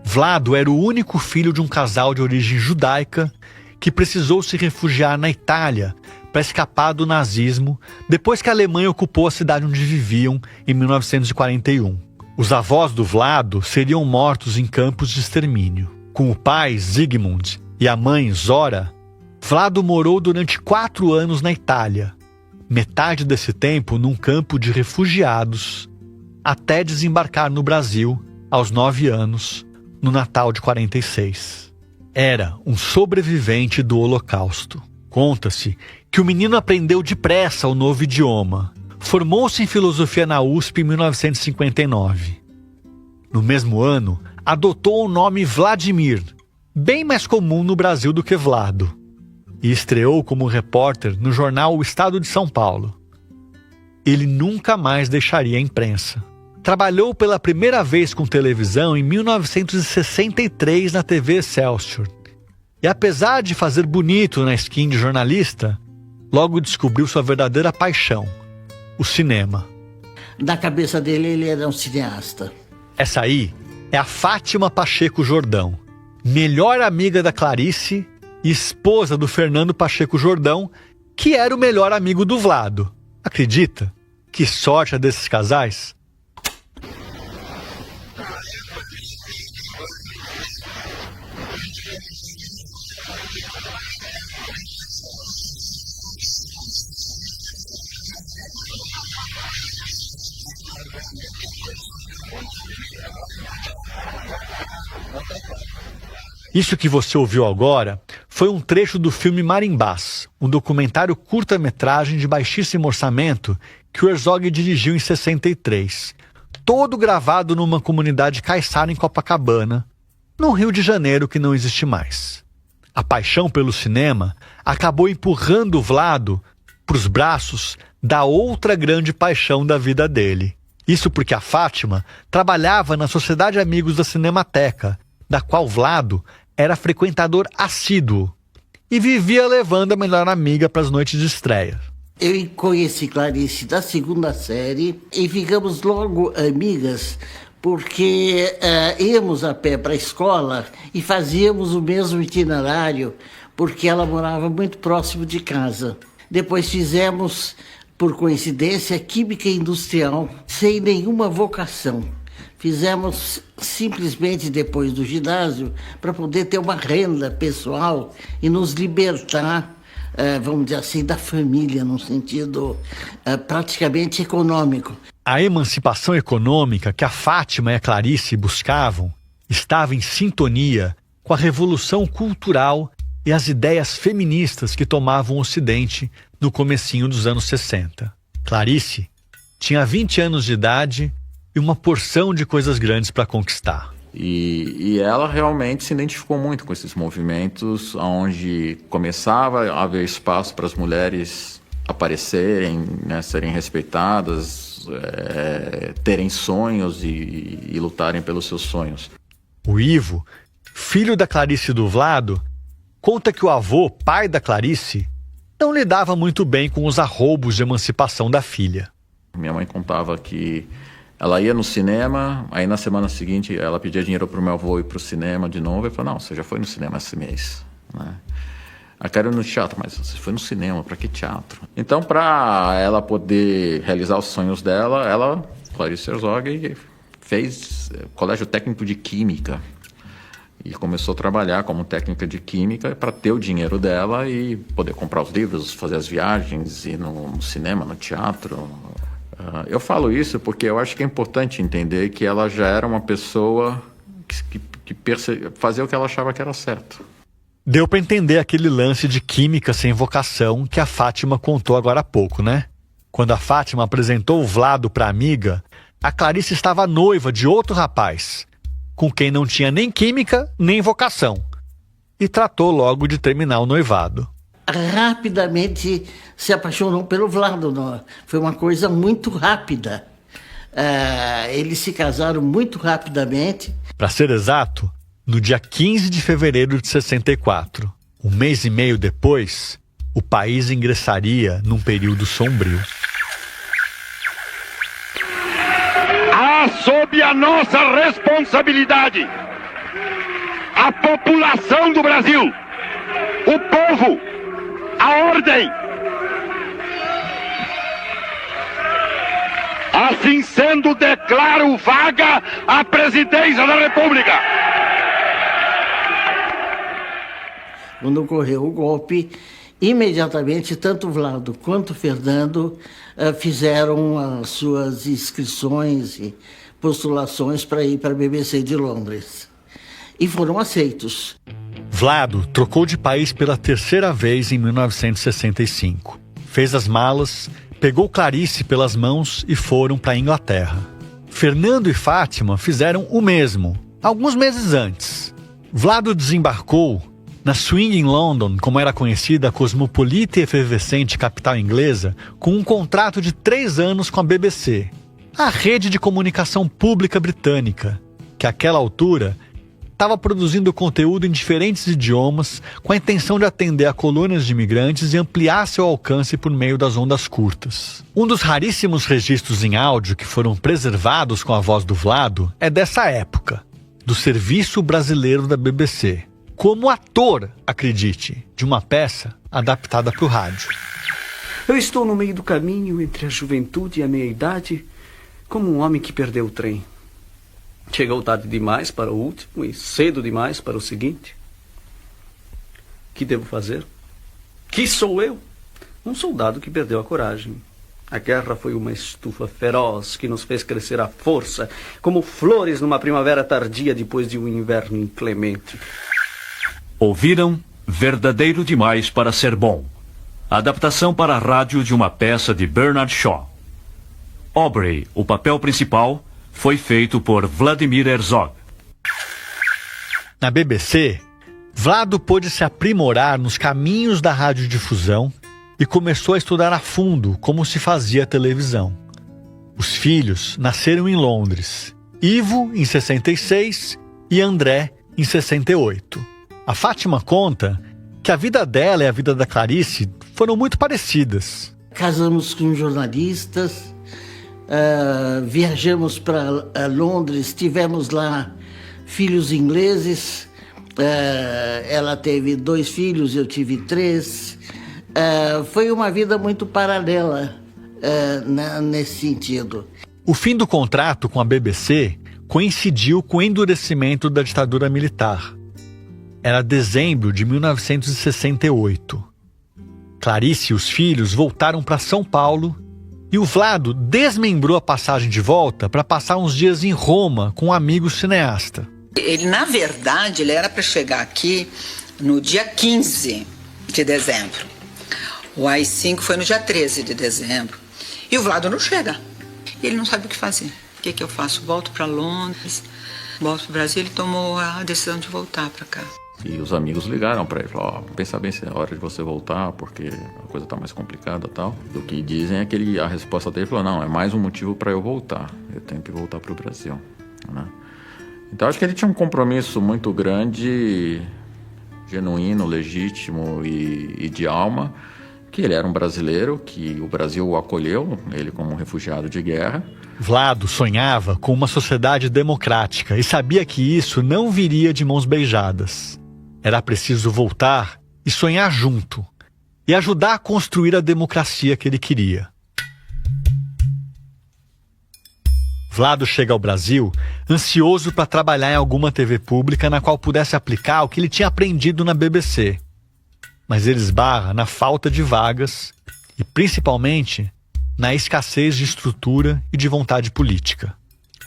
Vlado era o único filho de um casal de origem judaica que precisou se refugiar na Itália para escapar do nazismo depois que a Alemanha ocupou a cidade onde viviam em 1941. Os avós do Vlado seriam mortos em campos de extermínio. Com o pai, Zygmunt, e a mãe, Zora, Vlado morou durante 4 anos na Itália, metade desse tempo num campo de refugiados, até desembarcar no Brasil, aos 9 anos, no Natal de 46. Era um sobrevivente do Holocausto. Conta-se que o menino aprendeu depressa o novo idioma. Formou-se em filosofia na USP em 1959. No mesmo ano, adotou o nome Vladimir, bem mais comum no Brasil do que Vlado, e estreou como repórter no jornal O Estado de São Paulo. Ele nunca mais deixaria a imprensa. trabalhou pela primeira vez com televisão em 1963 na TV Excelsior. E apesar de fazer bonito na skin de jornalista, logo descobriu sua verdadeira paixão, o cinema. Na cabeça dele, ele era um cineasta. Essa aí é a Fátima Pacheco Jordão, melhor amiga da Clarice e esposa do Fernando Pacheco Jordão, que era o melhor amigo do Vlado. Acredita? Que sorte a desses casais! Isso que você ouviu agora foi um trecho do filme Marimbás, um documentário curta-metragem de baixíssimo orçamento que o Herzog dirigiu em 63, todo gravado numa comunidade caiçara em Copacabana, no Rio de Janeiro que não existe mais. A paixão pelo cinema acabou empurrando o Vlado para os braços da outra grande paixão da vida dele. Isso porque a Fátima trabalhava na Sociedade Amigos da Cinemateca, da qual Vlado era frequentador assíduo e vivia levando a melhor amiga para as noites de estreia. Eu conheci Clarice da segunda série e ficamos logo amigas porque íamos a pé para a escola e fazíamos o mesmo itinerário porque ela morava muito próximo de casa. Depois fizemos, por coincidência, Química Industrial sem nenhuma vocação. Fizemos simplesmente depois do ginásio para poder ter uma renda pessoal e nos libertar, vamos dizer assim, da família, num sentido praticamente econômico. A emancipação econômica que a Fátima e a Clarice buscavam estava em sintonia com a revolução cultural e as ideias feministas que tomavam o Ocidente no comecinho dos anos 60. Clarice tinha 20 anos de idade e uma porção de coisas grandes para conquistar. E ela realmente se identificou muito com esses movimentos, onde começava a haver espaço para as mulheres aparecerem, né, serem respeitadas, terem sonhos e lutarem pelos seus sonhos. O Ivo, filho da Clarice e do Vlado, conta que o avô, pai da Clarice, não lidava muito bem com os arroubos de emancipação da filha. Minha mãe contava que ela ia no cinema, aí na semana seguinte ela pedia dinheiro para o meu avô ir para o cinema de novo. E falou, não, você já foi no cinema esse mês, né? Eu quero ir no teatro, mas você foi no cinema, para que teatro? Então, para ela poder realizar os sonhos dela, ela, Clarice Herzog, fez colégio técnico de química. E começou a trabalhar como técnica de química para ter o dinheiro dela e poder comprar os livros, fazer as viagens, ir no cinema, no teatro. Eu falo isso porque eu acho que é importante entender que ela já era uma pessoa que fazia o que ela achava que era certo. Deu para entender aquele lance de química sem vocação que a Fátima contou agora há pouco, né? Quando a Fátima apresentou o Vlado para a amiga, a Clarice estava noiva de outro rapaz, com quem não tinha nem química nem vocação, e tratou logo de terminar o noivado. Rapidamente se apaixonou pelo Vlado. Foi uma coisa muito rápida. Eles se casaram muito rapidamente. Para ser exato, no dia 15 de fevereiro de 64, um mês e meio depois, o país ingressaria num período sombrio. Sob a nossa responsabilidade, a população do Brasil, o povo, a ordem. Assim sendo, declaro vaga a presidência da República. Quando ocorreu o golpe, imediatamente tanto o Vlado quanto o Fernando fizeram as suas inscrições e postulações para ir para a BBC de Londres. E foram aceitos. Vlado trocou de país pela terceira vez em 1965. Fez as malas, pegou Clarice pelas mãos e foram para a Inglaterra. Fernando e Fátima fizeram o mesmo, alguns meses antes. Vlado desembarcou na Swing in London, como era conhecida a cosmopolita e efervescente capital inglesa, com um contrato de 3 anos com a BBC. a rede de comunicação pública britânica, que àquela altura estava produzindo conteúdo em diferentes idiomas com a intenção de atender a colônias de imigrantes e ampliar seu alcance por meio das ondas curtas. Um dos raríssimos registros em áudio que foram preservados com a voz do Vlado é dessa época, do Serviço Brasileiro da BBC, como ator, acredite, de uma peça adaptada para o rádio. Eu estou no meio do caminho entre a juventude e a meia-idade, como um homem que perdeu o trem. Chegou tarde demais para o último e cedo demais para o seguinte. O que devo fazer? Que sou eu? Um soldado que perdeu a coragem. A guerra foi uma estufa feroz que nos fez crescer à força, como flores numa primavera tardia depois de um inverno inclemente. Ouviram Verdadeiro Demais para Ser Bom. Adaptação para a rádio de uma peça de Bernard Shaw. Aubrey, o papel principal, foi feito por Vladimir Herzog. Na BBC, Vlado pôde se aprimorar nos caminhos da radiodifusão e começou a estudar a fundo como se fazia televisão. Os filhos nasceram em Londres, Ivo em 66 e André em 68. A Fátima conta que a vida dela e a vida da Clarice foram muito parecidas. Casamos com jornalistas, viajamos para Londres, tivemos lá filhos ingleses, ela teve 2 filhos, eu tive 3. Foi uma vida muito paralela nesse sentido. O fim do contrato com a BBC coincidiu com o endurecimento da ditadura militar. Era dezembro de 1968. Clarice e os filhos voltaram para São Paulo e o Vlado desmembrou a passagem de volta para passar uns dias em Roma com um amigo cineasta. Ele, na verdade, ele era para chegar aqui no dia 15 de dezembro. O AI-5 foi no dia 13 de dezembro. E o Vlado não chega. Ele não sabe o que fazer. O que eu faço? Volto para Londres, volto para o Brasil. Ele tomou a decisão de voltar para cá. E os amigos ligaram para ele, falaram, pensa bem se é hora de você voltar, porque a coisa está mais complicada e tal. O que dizem é que a resposta dele falou, não, é mais um motivo para eu voltar. Eu tenho que voltar para o Brasil. Né? Então acho que ele tinha um compromisso muito grande, genuíno, legítimo e de alma, que ele era um brasileiro, que o Brasil o acolheu, ele como um refugiado de guerra. Vlado sonhava com uma sociedade democrática e sabia que isso não viria de mãos beijadas. Era preciso voltar e sonhar junto, e ajudar a construir a democracia que ele queria. Vlado chega ao Brasil ansioso para trabalhar em alguma TV pública na qual pudesse aplicar o que ele tinha aprendido na BBC. Mas ele esbarra na falta de vagas e, principalmente, na escassez de estrutura e de vontade política.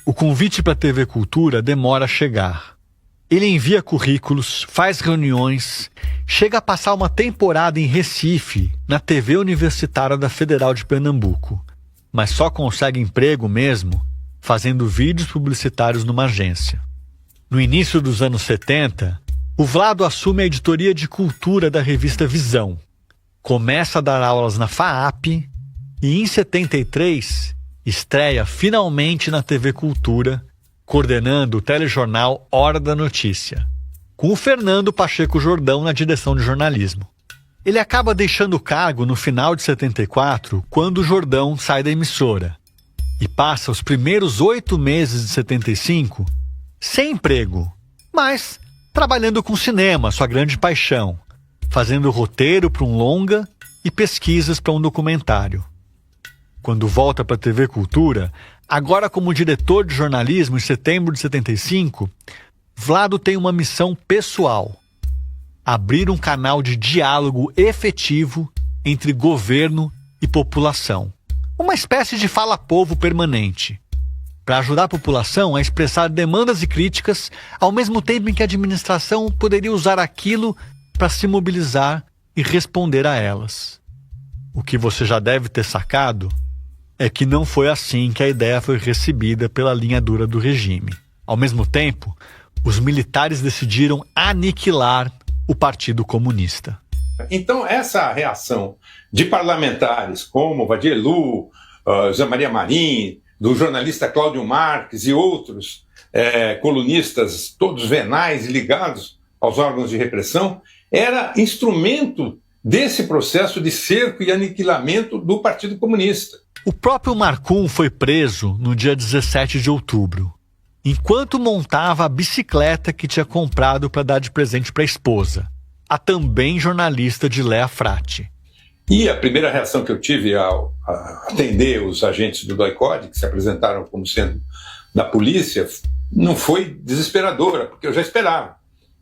O convite para a TV Cultura demora a chegar. Ele envia currículos, faz reuniões, chega a passar uma temporada em Recife, na TV Universitária da Federal de Pernambuco, mas só consegue emprego mesmo fazendo vídeos publicitários numa agência. No início dos anos 70, o Vlado assume a editoria de cultura da revista Visão, começa a dar aulas na FAAP e, em 73, estreia finalmente na TV Cultura, coordenando o telejornal Hora da Notícia, com o Fernando Pacheco Jordão na direção de jornalismo. Ele acaba deixando o cargo no final de 74, quando o Jordão sai da emissora, e passa os primeiros 8 meses de 75 sem emprego, mas trabalhando com cinema, sua grande paixão, fazendo roteiro para um longa e pesquisas para um documentário. Quando volta para a TV Cultura, agora como diretor de jornalismo em setembro de 75, Vlado tem uma missão pessoal: abrir um canal de diálogo efetivo entre governo e população. Uma espécie de fala-povo permanente, para ajudar a população a expressar demandas e críticas, ao mesmo tempo em que a administração poderia usar aquilo para se mobilizar e responder a elas. O que você já deve ter sacado é que não foi assim que a ideia foi recebida pela linha dura do regime. Ao mesmo tempo, os militares decidiram aniquilar o Partido Comunista. Então, essa reação de parlamentares como Vadielu, José Maria Marim, do jornalista Cláudio Marques e outros colunistas, todos venais e ligados aos órgãos de repressão, era instrumento desse processo de cerco e aniquilamento do Partido Comunista. O próprio Marcum foi preso no dia 17 de outubro, enquanto montava a bicicleta que tinha comprado para dar de presente para a esposa, a também jornalista Diléa Frati. E a primeira reação que eu tive ao atender os agentes do DOI-CODE, que se apresentaram como sendo da polícia, não foi desesperadora, porque eu já esperava.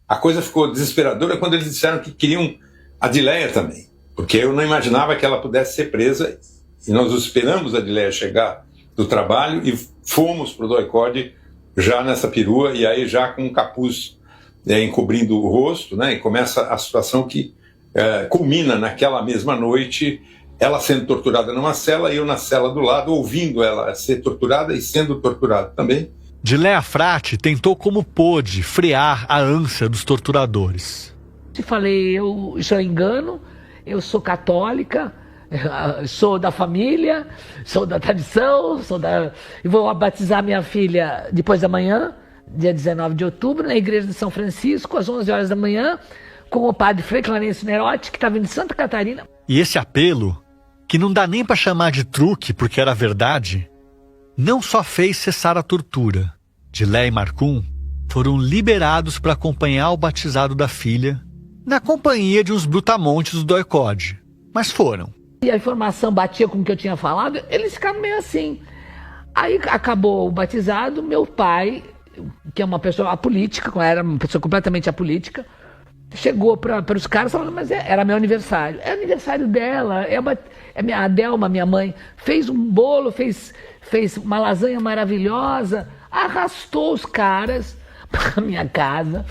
A coisa ficou desesperadora quando eles disseram que queriam a Diléa também, porque eu não imaginava que ela pudesse ser presa, e nós esperamos a Diléa chegar do trabalho e fomos para o DOI-CODE já nessa perua, e aí já com um capuz encobrindo o rosto, né, e começa a situação que culmina naquela mesma noite, ela sendo torturada numa cela e eu na cela do lado, ouvindo ela ser torturada e sendo torturada também. Diléa Frati tentou como pôde frear a ânsia dos torturadores. Falei, isso é engano, eu sou católica, sou da família, sou da tradição, e vou batizar minha filha depois da manhã, dia 19 de outubro, na igreja de São Francisco, às 11 horas da manhã, com o padre Frei Clarencio Nerotti, que estava em Santa Catarina. E esse apelo, que não dá nem para chamar de truque porque era verdade, não só fez cessar a tortura. Diléa e Marcum foram liberados para acompanhar o batizado da filha, na companhia de uns brutamontes do DOI-CODE. Mas foram. E a informação batia com o que eu tinha falado, eles ficaram meio assim. Aí acabou o batizado, meu pai, que é uma pessoa apolítica, era uma pessoa completamente apolítica, chegou para os caras falando, mas era meu aniversário. É aniversário dela, a Delma, minha mãe, fez um bolo, fez uma lasanha maravilhosa, arrastou os caras para minha casa.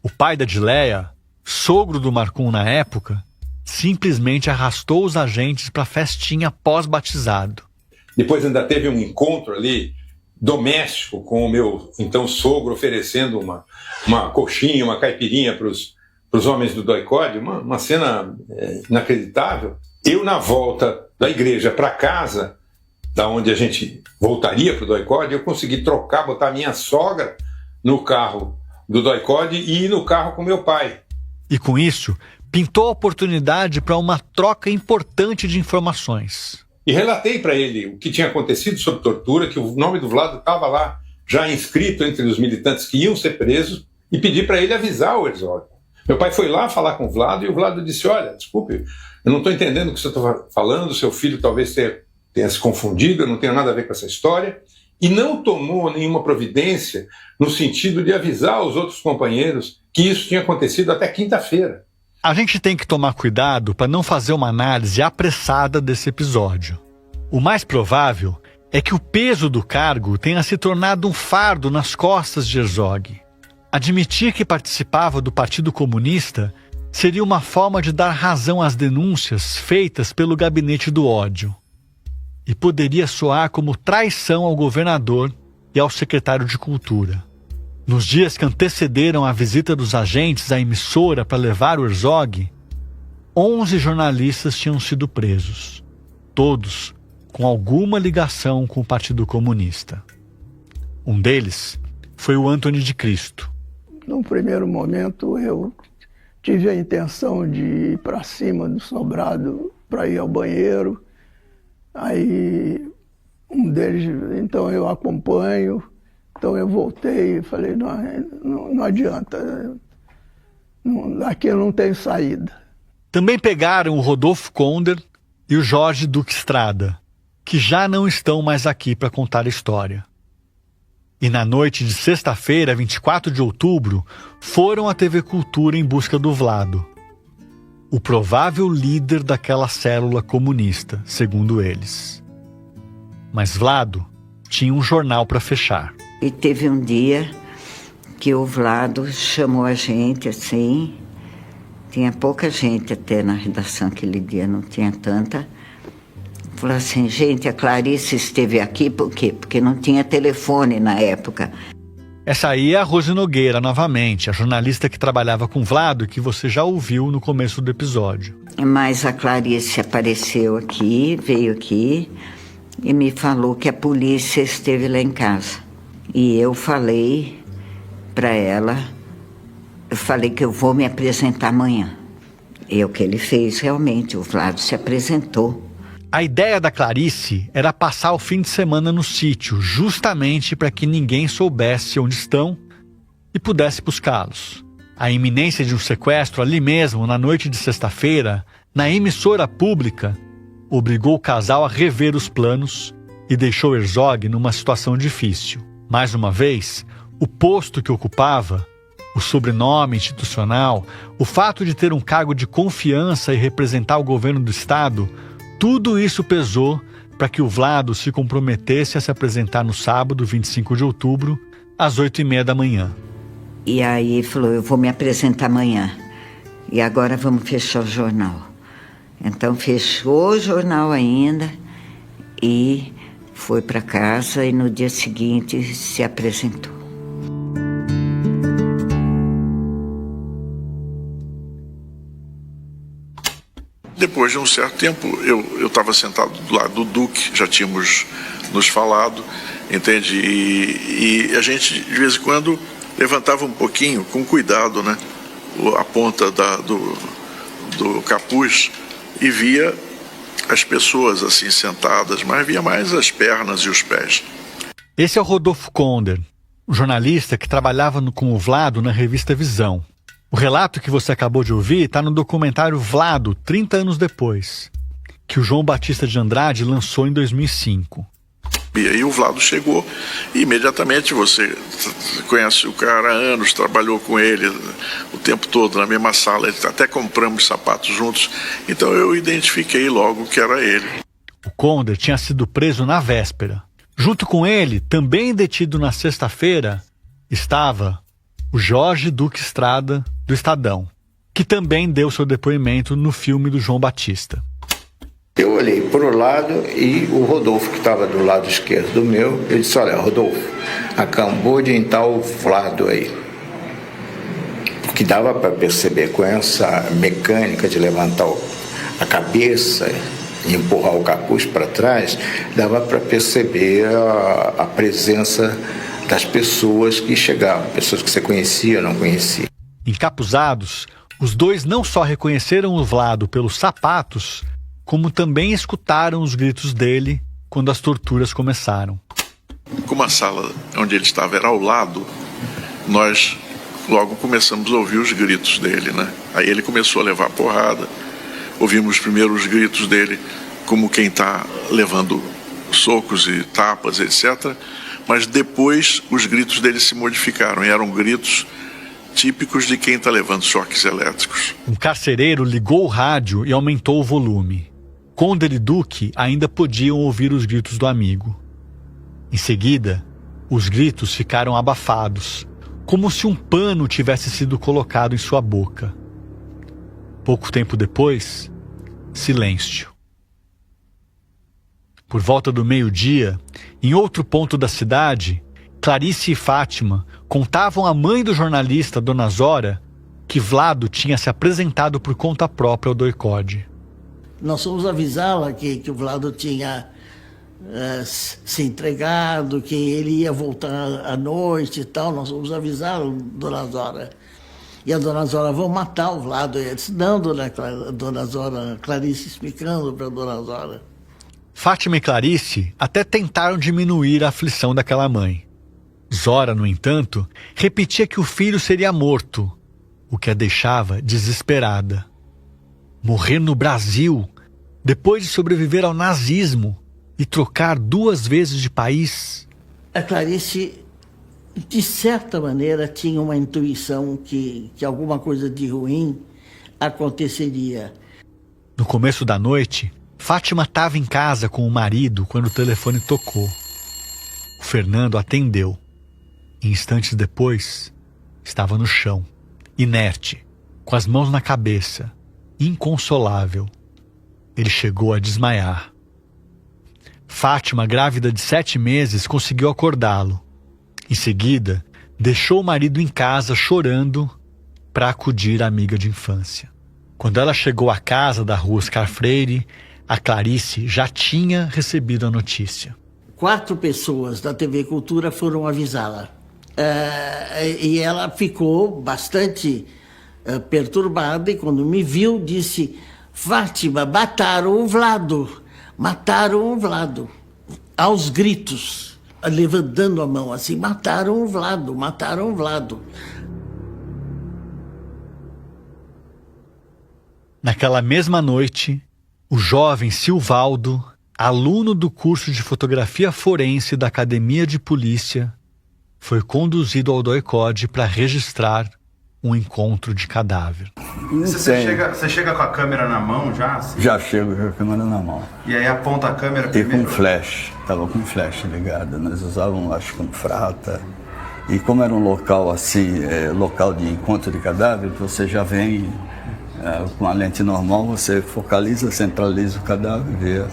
O pai da Diléa, sogro do Marcum na época, simplesmente arrastou os agentes para a festinha pós-batizado. Depois ainda teve um encontro ali doméstico com o meu então sogro oferecendo uma coxinha, uma caipirinha para os homens do DOI-CODE, uma cena inacreditável. Eu, na volta da igreja para casa, da onde a gente voltaria para o DOI-CODE, eu consegui botar minha sogra no carro do DOI-CODE e ir no carro com meu pai. E com isso, pintou a oportunidade para uma troca importante de informações. E relatei para ele o que tinha acontecido sob tortura, que o nome do Vlado estava lá, já inscrito entre os militantes que iam ser presos, e pedi para ele avisar o Herzog. Meu pai foi lá falar com o Vlado, e o Vlado disse, olha, desculpe, eu não estou entendendo o que você está falando, seu filho talvez tenha se confundido, eu não tenho nada a ver com essa história, e não tomou nenhuma providência no sentido de avisar os outros companheiros que isso tinha acontecido até quinta-feira. A gente tem que tomar cuidado para não fazer uma análise apressada desse episódio. O mais provável é que o peso do cargo tenha se tornado um fardo nas costas de Herzog. Admitir que participava do Partido Comunista seria uma forma de dar razão às denúncias feitas pelo gabinete do ódio. E poderia soar como traição ao governador e ao secretário de Cultura. Nos dias que antecederam a visita dos agentes à emissora para levar o Herzog, 11 jornalistas tinham sido presos, todos com alguma ligação com o Partido Comunista. Um deles foi o Antony de Cristo. Num primeiro momento, eu tive a intenção de ir para cima do sobrado para ir ao banheiro. Aí um deles, então eu acompanho. Então eu voltei e falei, não adianta, aqui eu não tenho saída. Também pegaram o Rodolfo Konder e o Jorge Duque Estrada, que já não estão mais aqui para contar a história. E na noite de sexta-feira, 24 de outubro, foram à TV Cultura em busca do Vlado, o provável líder daquela célula comunista, segundo eles. Mas Vlado tinha um jornal para fechar. E teve um dia que o Vlado chamou a gente assim, tinha pouca gente até na redação aquele dia, não tinha tanta. Falou assim, gente, a Clarice esteve aqui por quê? Porque não tinha telefone na época. Essa aí é a Rose Nogueira, novamente, a jornalista que trabalhava com Vlado, que você já ouviu no começo do episódio. Mas a Clarice apareceu aqui, veio aqui, e me falou que a polícia esteve lá em casa. E eu falei para ela, eu falei que eu vou me apresentar amanhã. E o que ele fez realmente, o Vlado se apresentou. A ideia da Clarice era passar o fim de semana no sítio, justamente para que ninguém soubesse onde estão e pudesse buscá-los. A iminência de um sequestro ali mesmo, na noite de sexta-feira, na emissora pública, obrigou o casal a rever os planos e deixou Herzog numa situação difícil. Mais uma vez, o posto que ocupava, o sobrenome institucional, o fato de ter um cargo de confiança e representar o governo do estado, tudo isso pesou para que o Vlado se comprometesse a se apresentar no sábado, 25 de outubro, às 8h30 da manhã. E aí ele falou, eu vou me apresentar amanhã. E agora vamos fechar o jornal. Então fechou o jornal ainda e foi para casa e no dia seguinte se apresentou. Depois de um certo tempo, eu estava sentado do lado do Duque, já tínhamos nos falado, entende? E a gente, de vez em quando, levantava um pouquinho, com cuidado, né? A ponta do capuz e via as pessoas assim sentadas, mas via mais as pernas e os pés. Esse é o Rodolfo Konder, um jornalista que trabalhava com o Vlado na revista Visão. O relato que você acabou de ouvir está no documentário Vlado, 30 anos depois, que o João Batista de Andrade lançou em 2005. E aí o Vlado chegou e imediatamente você conhece o cara há anos, trabalhou com ele o tempo todo na mesma sala, até compramos sapatos juntos, então eu identifiquei logo que era ele. O Konder tinha sido preso na véspera. Junto com ele, também detido na sexta-feira, estava o Jorge Duque Estrada, do Estadão, que também deu seu depoimento no filme do João Batista. Eu olhei para o lado e o Rodolfo, que estava do lado esquerdo do meu, ele disse, olha, Rodolfo, acabou de entrar o Vlado aí. Porque dava para perceber com essa mecânica de levantar a cabeça e empurrar o capuz para trás, dava para perceber a presença das pessoas que chegavam, pessoas que você conhecia ou não conhecia. Encapuzados, os dois não só reconheceram o Vlado pelos sapatos, como também escutaram os gritos dele quando as torturas começaram. Como a sala onde ele estava era ao lado, nós logo começamos a ouvir os gritos dele, né? Aí ele começou a levar porrada, ouvimos primeiro os gritos dele como quem está levando socos e tapas, etc., mas depois os gritos dele se modificaram e eram gritos típicos de quem está levando choques elétricos. Um carcereiro ligou o rádio e aumentou o volume. Konder e Duque ainda podiam ouvir os gritos do amigo. Em seguida, os gritos ficaram abafados, como se um pano tivesse sido colocado em sua boca. Pouco tempo depois, silêncio. Por volta do meio-dia, em outro ponto da cidade, Clarice e Fátima contavam à mãe do jornalista, Dona Zora, que Vlado tinha se apresentado por conta própria ao doicode. Nós fomos avisá-la que o Vlado tinha se entregado, que ele ia voltar à noite e tal. Nós fomos avisá-la, Dona Zora. E a Dona Zora, vão matar o Vlado. E eu disse, não, Dona Zora, Clarice explicando para a Dona Zora. Fátima e Clarice até tentaram diminuir a aflição daquela mãe. Zora, no entanto, repetia que o filho seria morto, o que a deixava desesperada. Morrer no Brasil, depois de sobreviver ao nazismo e trocar 2 vezes de país? A Clarice, de certa maneira, tinha uma intuição que alguma coisa de ruim aconteceria. No começo da noite, Fátima estava em casa com o marido quando o telefone tocou. O Fernando atendeu. Instantes depois, estava no chão, inerte, com as mãos na cabeça, inconsolável. Ele chegou a desmaiar. Fátima, grávida de 7 meses, conseguiu acordá-lo. Em seguida, deixou o marido em casa chorando para acudir a amiga de infância. Quando ela chegou à casa da rua Oscar Freire, A Clarice já tinha recebido a notícia. 4 pessoas da TV Cultura foram avisá-la. E ela ficou bastante perturbada e quando me viu disse: Fátima, mataram o Vlado, aos gritos, levantando a mão assim, mataram o Vlado. Naquela mesma noite, o jovem Silvaldo, aluno do curso de fotografia forense da Academia de Polícia, foi conduzido ao DOI-CODE para registrar um encontro de cadáver. Você chega com a câmera na mão já? Assim? Já chego com a câmera na mão. E aí aponta a câmera primeiro? E com flash. Estava com flash ligado. Nós usávamos, acho que um frata. E como era um local assim, local de encontro de cadáver, você já vem com a lente normal, você focaliza, centraliza o cadáver e vê.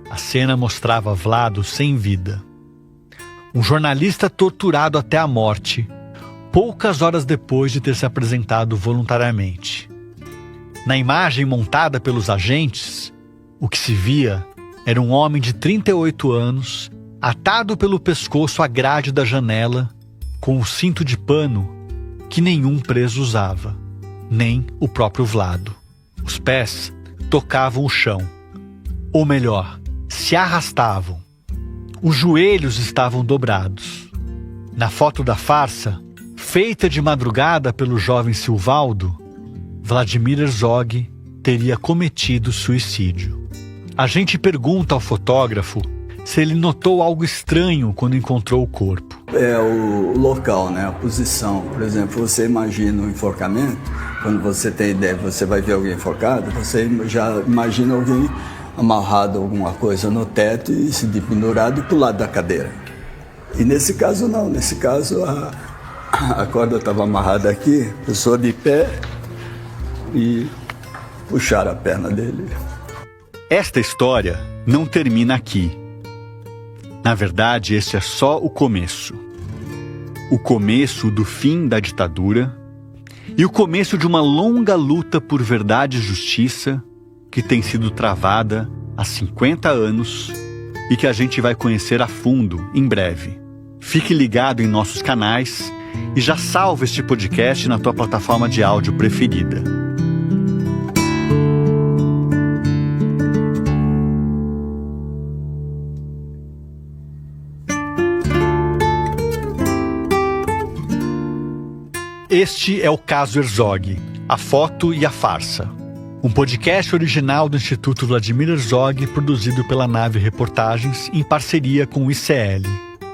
A cena mostrava Vlado sem vida. Um jornalista torturado até a morte, poucas horas depois de ter se apresentado voluntariamente. Na imagem montada pelos agentes, o que se via era um homem de 38 anos, atado pelo pescoço à grade da janela, com um cinto de pano que nenhum preso usava, nem o próprio Vlado. Os pés tocavam o chão, ou melhor, se arrastavam. Os joelhos estavam dobrados. Na foto da farsa, feita de madrugada pelo jovem Silvaldo, Vladimir Herzog teria cometido suicídio. A gente pergunta ao fotógrafo se ele notou algo estranho quando encontrou o corpo. É o local, né? A posição. Por exemplo, você imagina um enforcamento, quando você tem ideia, você vai ver alguém enforcado, você já imagina alguém amarrado alguma coisa no teto e se pendurado para o lado da cadeira. E nesse caso não, nesse caso a corda estava amarrada aqui, a pessoa de pé e puxaram a perna dele. Esta história não termina aqui. Na verdade, esse é só o começo. O começo do fim da ditadura e o começo de uma longa luta por verdade e justiça que tem sido travada há 50 anos e que a gente vai conhecer a fundo em breve. Fique ligado em nossos canais e já salva este podcast na tua plataforma de áudio preferida. Este é o caso Herzog, a foto e a farsa. Um podcast original do Instituto Vladimir Herzog, produzido pela Nave Reportagens em parceria com o ICL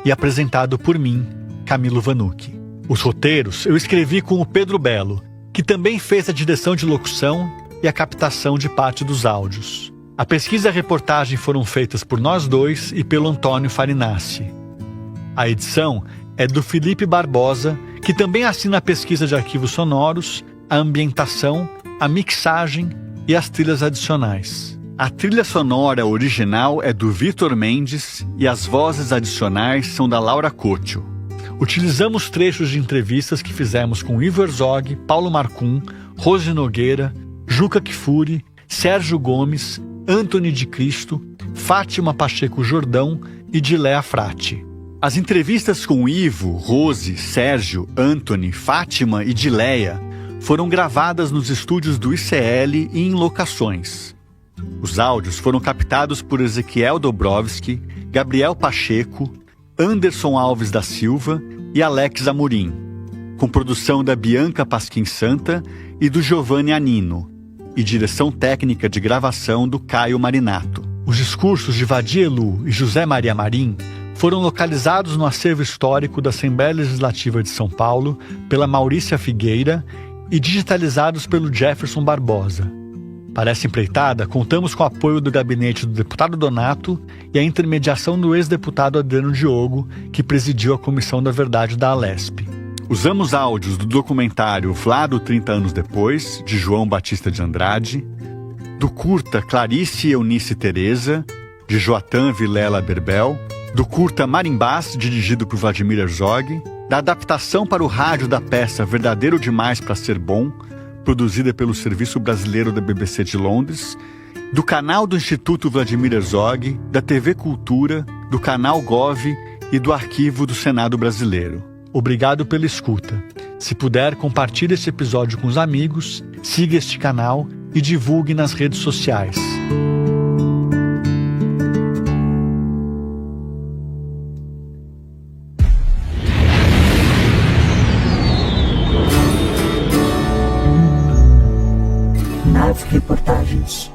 e apresentado por mim, Camilo Vanucchi. Os roteiros eu escrevi com o Pedro Belo, que também fez a direção de locução e a captação de parte dos áudios. A pesquisa e a reportagem foram feitas por nós dois e pelo Antônio Farinassi. A edição é do Felipe Barbosa, que também assina a pesquisa de arquivos sonoros, a ambientação, a mixagem e as trilhas adicionais. A trilha sonora original é do Vitor Mendes e as vozes adicionais são da Laura Couto. Utilizamos trechos de entrevistas que fizemos com Ivo Herzog, Paulo Marcum, Rose Nogueira, Juca Kfouri, Sérgio Gomes, Antony de Cristo, Fátima Pacheco Jordão e Diléa Frati. As entrevistas com Ivo, Rose, Sérgio, Antony, Fátima e Diléa foram gravadas nos estúdios do ICL e em locações. Os áudios foram captados por Ezequiel Dobrovski, Gabriel Pacheco, Anderson Alves da Silva e Alex Amorim, com produção da Bianca Pasquim Santa e do Giovanni Anino, e direção técnica de gravação do Caio Marinato. Os discursos de Vadi Elu e José Maria Marim foram localizados no acervo histórico da Assembleia Legislativa de São Paulo pela Maurícia Figueira e digitalizados pelo Jefferson Barbosa. Para essa empreitada, contamos com o apoio do gabinete do deputado Donato e a intermediação do ex-deputado Adriano Diogo, que presidiu a Comissão da Verdade da Alesp. Usamos áudios do documentário Vlado 30 anos depois, de João Batista de Andrade, do curta Clarice Eunice Tereza, de Joatan Vilela Berbel, do curta Marimbás, dirigido por Vladimir Herzog, da adaptação para o rádio da peça Verdadeiro Demais para Ser Bom, produzida pelo Serviço Brasileiro da BBC de Londres, do canal do Instituto Vladimir Herzog, da TV Cultura, do canal Gov e do Arquivo do Senado Brasileiro. Obrigado pela escuta. Se puder, compartilhe esse episódio com os amigos, siga este canal e divulgue nas redes sociais. NAV Reportagens.